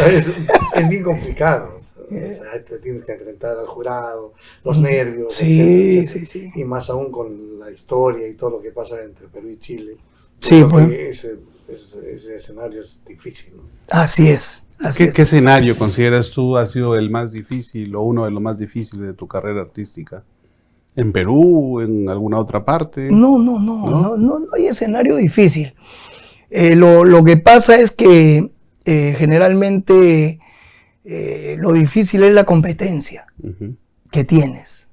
Es bien complicado. O sea, te tienes que enfrentar al jurado, los nervios, etcétera. Sí. Y más aún con la historia y todo lo que pasa entre Perú y Chile. Sí, pues. Ese escenario es difícil, ¿no? Así es. ¿Qué escenario consideras tú ha sido el más difícil o uno de los más difíciles de tu carrera artística? ¿En Perú? ¿En alguna otra parte? No hay escenario difícil. Lo que pasa es que generalmente lo difícil es la competencia. que tienes.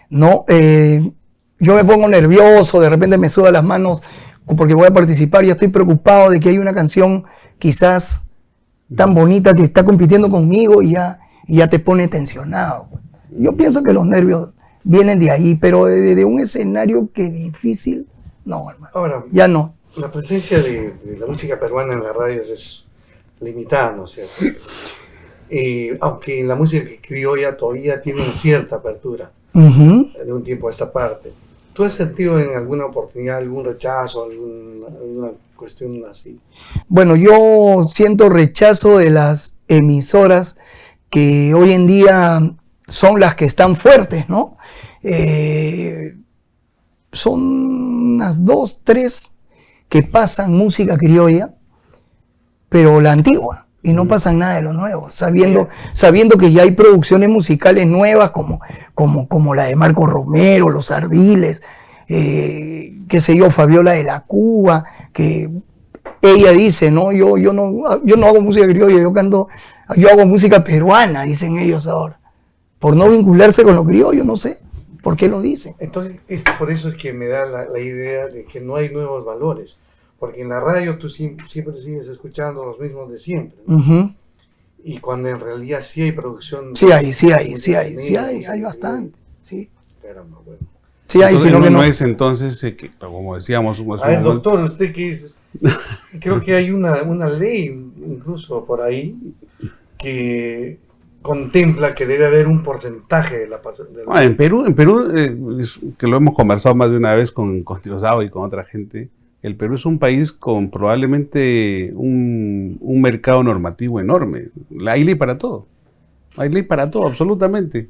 No, yo me pongo nervioso, de repente me sudan las manos porque voy a participar, ya estoy preocupado de que hay una canción quizás tan bonita que está compitiendo conmigo y ya te pone tensionado. Yo pienso que los nervios vienen de ahí, pero de un escenario que es difícil, no, hermano. Ahora, Ya no. la presencia de la música peruana en las radios es limitada, ¿no es cierto? Aunque en la música criolla todavía tienen cierta apertura Ujú. de un tiempo a esta parte. ¿Tú has sentido en alguna oportunidad algún rechazo, alguna cuestión así? Bueno, yo siento rechazo de las emisoras que hoy en día son las que están fuertes, ¿no? Son unas 2, 3 que pasan música criolla, pero la antigua, y no pasan nada de lo nuevo, sabiendo que ya hay producciones musicales nuevas como la de Marco Romero, Los Ardiles, qué sé yo, Fabiola de la Cuba, que ella dice, no, yo no hago música criolla, yo hago música peruana, dicen ellos ahora, por no vincularse con lo criollo, no sé por qué lo dicen. Entonces, por eso es que me da la idea de que no hay nuevos valores, porque en la radio tú siempre sigues escuchando los mismos de siempre, ¿no? Ujú. Y cuando en realidad sí hay producción. Sí hay bastante, sí. Pero no, bueno. Sí hay, Entonces, sino que no no. es entonces, como decíamos, A ver, doctor, usted que es, creo que hay una ley incluso por ahí que contempla que debe haber un porcentaje de la En Perú, que lo hemos conversado más de una vez con Diosdado y con otra gente, el Perú es un país con probablemente un mercado normativo enorme. Hay ley para todo. Hay ley para todo, absolutamente.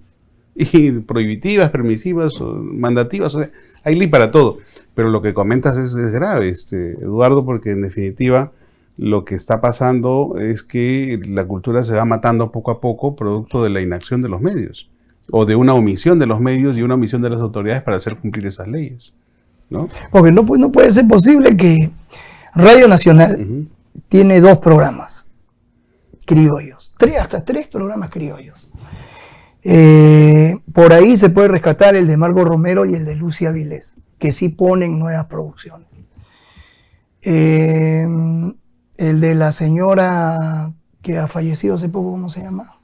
Y prohibitivas, permisivas, mandativas, o sea, hay ley para todo. Pero lo que comentas es grave, Eduardo, porque en definitiva lo que está pasando es que la cultura se va matando poco a poco producto de la inacción de los medios, o de una omisión de los medios y una omisión de las autoridades para hacer cumplir esas leyes, ¿no? Porque no puede ser posible que Radio Nacional tiene 2 programas criollos, hasta 3 programas criollos. Por ahí se puede rescatar el de Marco Romero y el de Lucia Vilés, que sí ponen nuevas producciones. El de la señora que ha fallecido hace poco, ¿cómo se llama?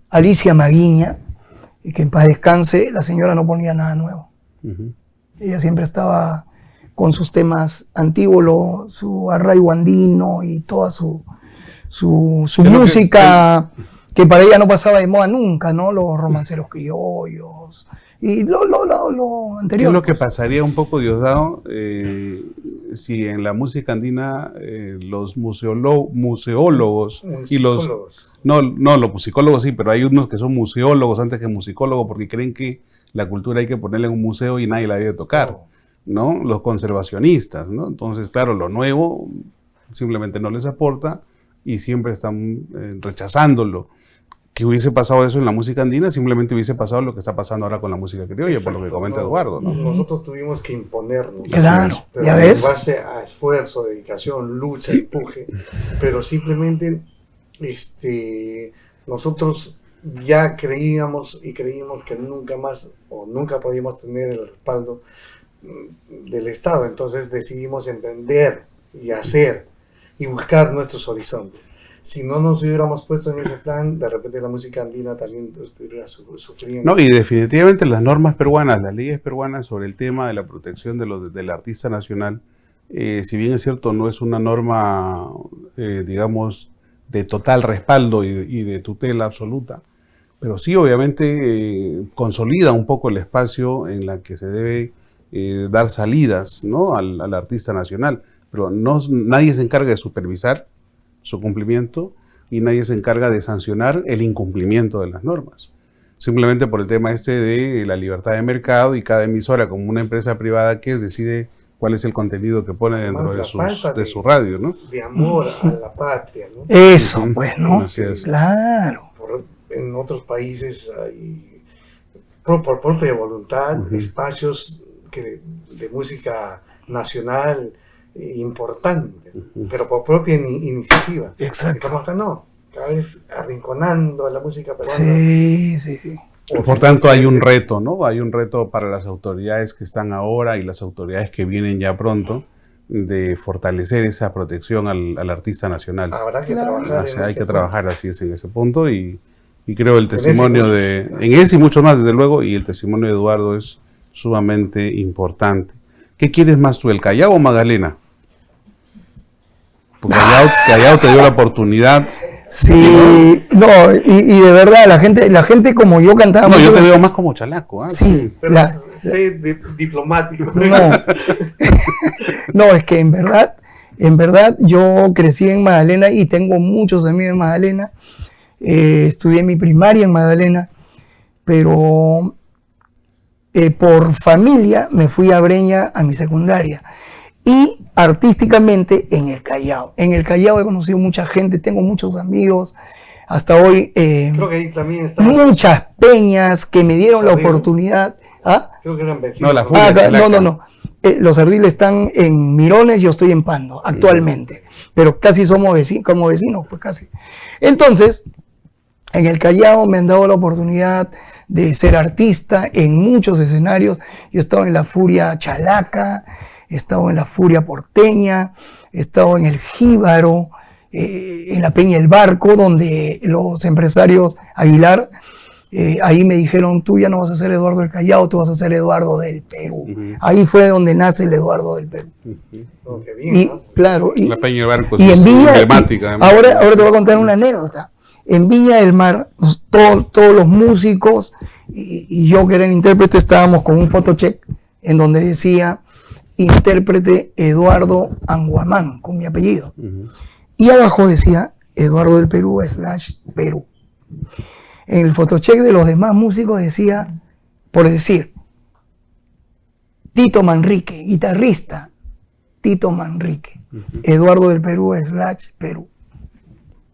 Alicia Maguiña, y que en paz descanse, la señora no ponía nada nuevo. Ella siempre estaba con sus temas antiguos, su arraigo andino y toda su música que para ella no pasaba de moda nunca, ¿no? Los romanceros criollos y lo anterior. ¿Qué es lo que pasaría un poco, Diosdado, si en la música andina los museólogos y los... No, los musicólogos sí, pero hay unos que son museólogos antes que musicólogos porque creen que la cultura hay que ponerla en un museo y nadie la debe tocar, ¿no? Los conservacionistas, ¿no? Entonces, claro, lo nuevo simplemente no les aporta y siempre están rechazándolo. Que hubiese pasado eso en la música andina, simplemente hubiese pasado lo que está pasando ahora con la música criolla, Exacto, por lo que comenta Eduardo, ¿no? Nosotros tuvimos que imponernos. Claro, pero ¿ya ves? en base a esfuerzo, dedicación, lucha, empuje, pero simplemente nosotros ya creíamos que nunca más o nunca podíamos tener el respaldo del Estado, entonces decidimos emprender y hacer y buscar nuestros horizontes. Si no nos hubiéramos puesto en ese plan, de repente la música andina también estuviera sufriendo. No, y definitivamente las normas peruanas, las leyes peruanas sobre el tema de la protección del artista nacional, si bien es cierto, no es una norma, digamos, de total respaldo y de tutela absoluta, pero sí obviamente consolida un poco el espacio en la que se debe dar salidas, ¿no? al artista nacional, pero nadie se encarga de supervisar su cumplimiento y nadie se encarga de sancionar el incumplimiento de las normas. Simplemente por el tema de la libertad de mercado y cada emisora como una empresa privada que decide cuál es el contenido que pone dentro de su radio, ¿no? De amor a la patria, ¿no? Eso, pues, ¿no? Así es. Claro. En otros países hay, por propia voluntad, espacios de música nacional importante, pero por propia iniciativa. Exacto. Como acá no, cada vez arrinconando a la música peruana. Sí. Por tanto, hay un reto, ¿no? Hay un reto para las autoridades que están ahora y las autoridades que vienen ya pronto de fortalecer esa protección al artista nacional. Habrá que Claro. trabajar O sea, en hay ese que punto. trabajar así es en ese punto y creo el ese y testimonio muchos. en ese y muchos más, desde luego, y el testimonio de Eduardo es sumamente importante. ¿Qué quieres más tú, el Callao o Magdalena? Porque Callao te dio la oportunidad. Sí, no, y de verdad, la gente como yo cantaba No, yo mucho- te veo más como chalaco. ¿Ah? Sí, Pero sé diplomático. no, no, es que en verdad yo crecí en Magdalena y tengo muchos amigos en Magdalena. Estudié mi primaria en Magdalena, pero por familia me fui a Breña a mi secundaria y artísticamente en el Callao. En el Callao he conocido mucha gente, tengo muchos amigos, hasta hoy Creo que ahí también está. muchas peñas que me dieron la ¿Sardinas? oportunidad. ¿Ah? Creo que eran vecinos. No, la ¿no? furia. No, Chalaca. no. Los Ardiles están en Mirones, yo estoy en Pando actualmente, pero casi somos como vecinos, pues casi. Entonces, en el Callao me han dado la oportunidad de ser artista en muchos escenarios. Yo he estado en la Furia Chalaca, he estado en la Furia Porteña, he estado en el Jíbaro, en la Peña El Barco, donde los empresarios Aguilar, ahí me dijeron, tú ya no vas a ser Eduardo del Callao, tú vas a ser Eduardo del Perú. Ahí fue donde nace el Eduardo del Perú. Oh, qué bien, Y ¿no? claro, y, La Peña del Barco y es en Viña, emblemática. además. ahora te voy a contar una anécdota. En Viña del Mar, todos los músicos y yo que era el intérprete estábamos con un photocheck en donde decía intérprete Eduardo Anguamán, con mi apellido. Y abajo decía Eduardo del Perú / Perú. En el photocheck de los demás músicos decía, por decir, Tito Manrique, guitarrista, Tito Manrique, Eduardo del Perú / Perú.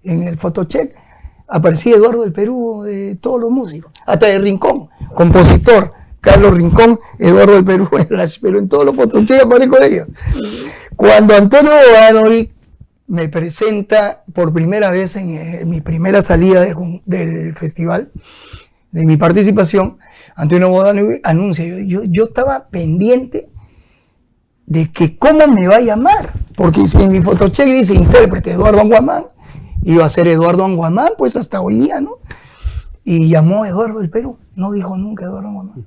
En el photocheck aparecía Eduardo del Perú de todos los músicos, hasta de Rincón, compositor, Carlos Rincón, Eduardo del Perú / Perú, en todos los photochecks aparezco de ellos. Cuando Antonio Bogdanovic me presenta por primera vez en mi primera salida del festival, de mi participación, Antonio Bogdanovic anuncia, yo estaba pendiente de que cómo me va a llamar, porque si en mi photocheck dice intérprete Eduardo Anguamán, iba a ser Eduardo Anguamán, pues hasta hoy día, ¿no? Y llamó a Eduardo del Perú, no dijo nunca Eduardo Anguamán.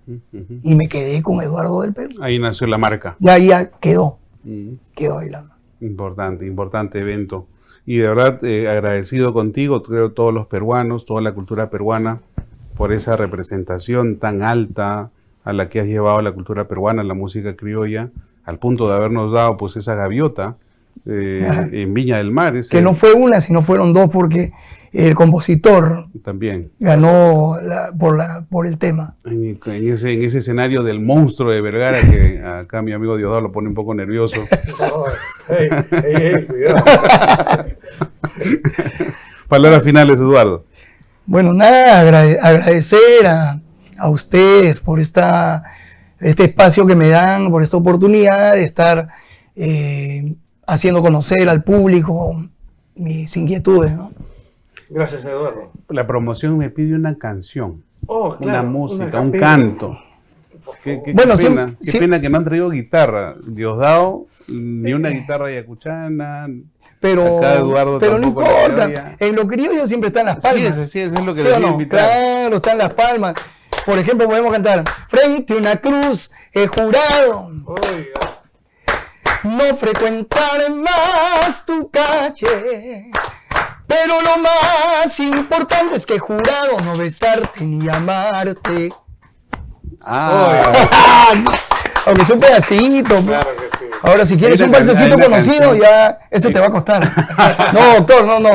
Y me quedé con Eduardo del Perú. Ahí nació la marca. Ya quedó ahí la marca. Importante evento. Y de verdad agradecido contigo, creo todos los peruanos, toda la cultura peruana, por esa representación tan alta a la que has llevado la cultura peruana, la música criolla, al punto de habernos dado pues esa gaviota en Viña del Mar. Que no fue una, sino fueron dos, porque el compositor También. ganó por el tema. En ese escenario del monstruo de Vergara, que acá mi amigo Diosdado lo pone un poco nervioso. No, cuidado. Palabras finales, Eduardo. Bueno, nada, agradecer a ustedes por este espacio que me dan, por esta oportunidad de estar haciendo conocer al público mis inquietudes, ¿no? Gracias, Eduardo. La promoción me pide una canción, Oh, una claro, música, una un capela. canto. Qué Bueno, pena, sí, qué pena que no han traído guitarra. Diosdado, ni una guitarra yacuchana. Pero Acá Eduardo no tampoco le importa, queda. en lo criollo siempre están las Sí, palmas. es lo que ¿Sí les o iba a no? invitar. Claro, están las palmas. Por ejemplo, podemos cantar, frente a una cruz he jurado Oiga. no frecuentar más tu calle, pero lo más importante es que he jurado no besarte ni amarte. Ah, Aunque es un pedacito. pues. Claro que sí. Ahora, si quieres Hay un una versecito hay una conocido, canción. ya eso te va a costar. No, doctor, no.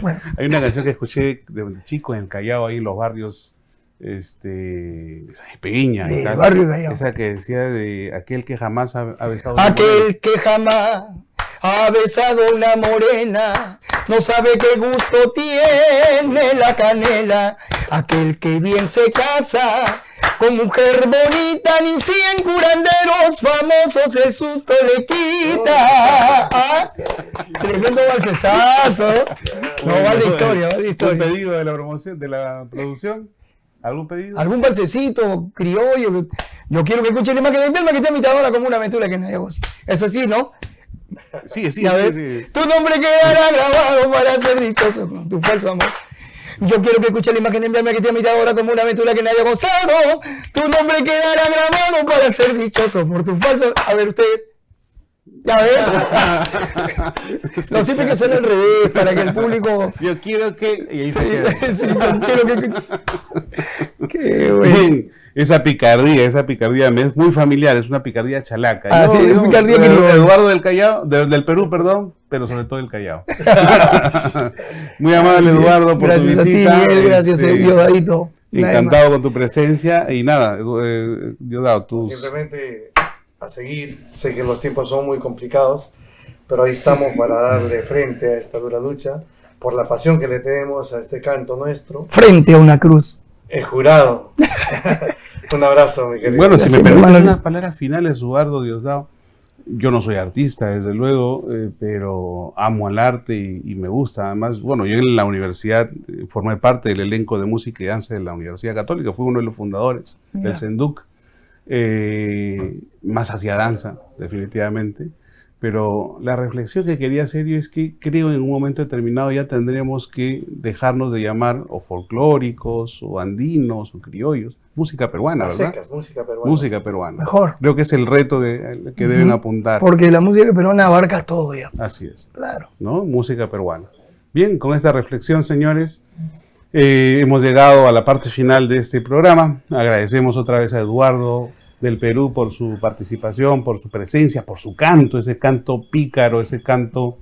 Bueno. hay una canción que escuché de chico en el Callao, ahí en los barrios, San Peña. y Del tal. barrio Callao. Esa que decía de aquel que jamás ha besado una morena. Aquel que jamás ha besado una morena, no sabe qué gusto tiene la canela. Aquel que bien se casa con mujer bonita, ni 100 curanderos famosos el susto le quita. ¿Ah? Tremendo balsesazo. No, va la historia, va la Un historia. pedido de la promoción, de la producción. ¿Algún pedido? Algún balsecito criollo. Yo quiero que escuche la imagen del alma que te imitadora como una aventura que nadie goza. Eso sí, ¿no? Sí, ¿Ya ves? sí. Tu nombre quedará grabado para ser dichoso con tu falso amor. Yo quiero que escuche la imagen del alma que te imitadora como una aventura que nadie ha gozado. Tu nombre quedará grabado para ser dichoso por tu falso. A ver, ustedes. ¿Ya ves? No, siempre hay que hacerlo al revés para que el público. Yo quiero que. Y ahí Sí, se queda. sí, yo quiero que. Qué bueno. Bien, esa picardía me es muy familiar, es una picardía chalaca. Ah, sí, es picardía criolla. Eduardo del Callao, del Perú, perdón, pero sobre todo del Callao. Muy amable, Eduardo, por Gracias tu a ti, visita. Miguel, gracias a Diosdadito. Encantado con tu presencia y nada, Diosdado, tus... Simplemente a seguir. Sé que los tiempos son muy complicados, pero ahí estamos para darle frente a esta dura lucha por la pasión que le tenemos a este canto nuestro. Frente a una cruz. El jurado. Un abrazo, mi querido. Bueno, si Gracias, me permites hermano. unas palabras finales, Eduardo Diosdado. Yo no soy artista, desde luego, pero amo al arte y me gusta. Además, bueno, yo en la universidad formé parte del elenco de música y danza de la Universidad Católica. Fui uno de los fundadores Mira. del CENDUC. Más hacia danza, definitivamente. Pero la reflexión que quería hacer yo es que creo en un momento determinado ya tendremos que dejarnos de llamar o folclóricos, o andinos, o criollos. Música peruana, A ¿verdad? secas, música peruana. Música peruana. Mejor. Creo que es el reto que deben apuntar. Porque la música peruana abarca todo ya. Así es, Claro. ¿no? Música peruana. Bien, con esta reflexión, señores, hemos llegado a la parte final de este programa. Agradecemos otra vez a Eduardo del Perú por su participación, por su presencia, por su canto, ese canto pícaro, ese canto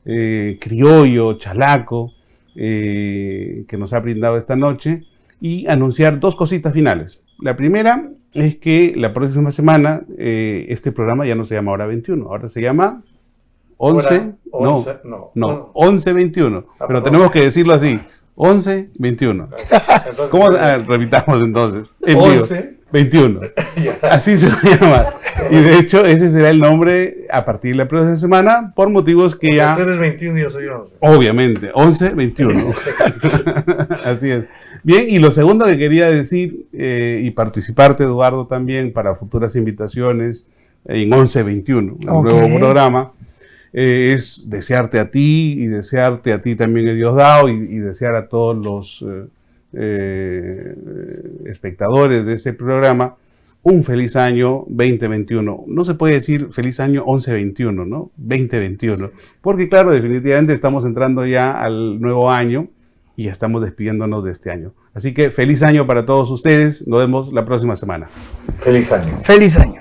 criollo, chalaco, que nos ha brindado esta noche. Y anunciar dos cositas finales. La primera es que la próxima semana este programa ya no se llama Hora 21, ahora se llama 11, no, 11-21, pero perdón. tenemos que decirlo así, 11-21. Entonces, ¿Cómo? Repitamos entonces, en vivo. 11. 21. Así se va a llamar. Y de hecho, ese será el nombre a partir de la próxima semana, por motivos que ya... Tú eres 21 y yo soy 11. Obviamente, 11-21. Así es. Bien, y lo segundo que quería decir, y participarte, Eduardo, también para futuras invitaciones en 11-21, el Ok. nuevo programa, es desearte a ti y desearte a ti también, Diosdado, y desear a todos los espectadores de este programa un feliz año 2021. No se puede decir feliz año 11-21, ¿no? 2021. Porque claro, definitivamente estamos entrando ya al nuevo año y ya estamos despidiéndonos de este año. Así que feliz año para todos ustedes. Nos vemos la próxima semana. Feliz año. Feliz año.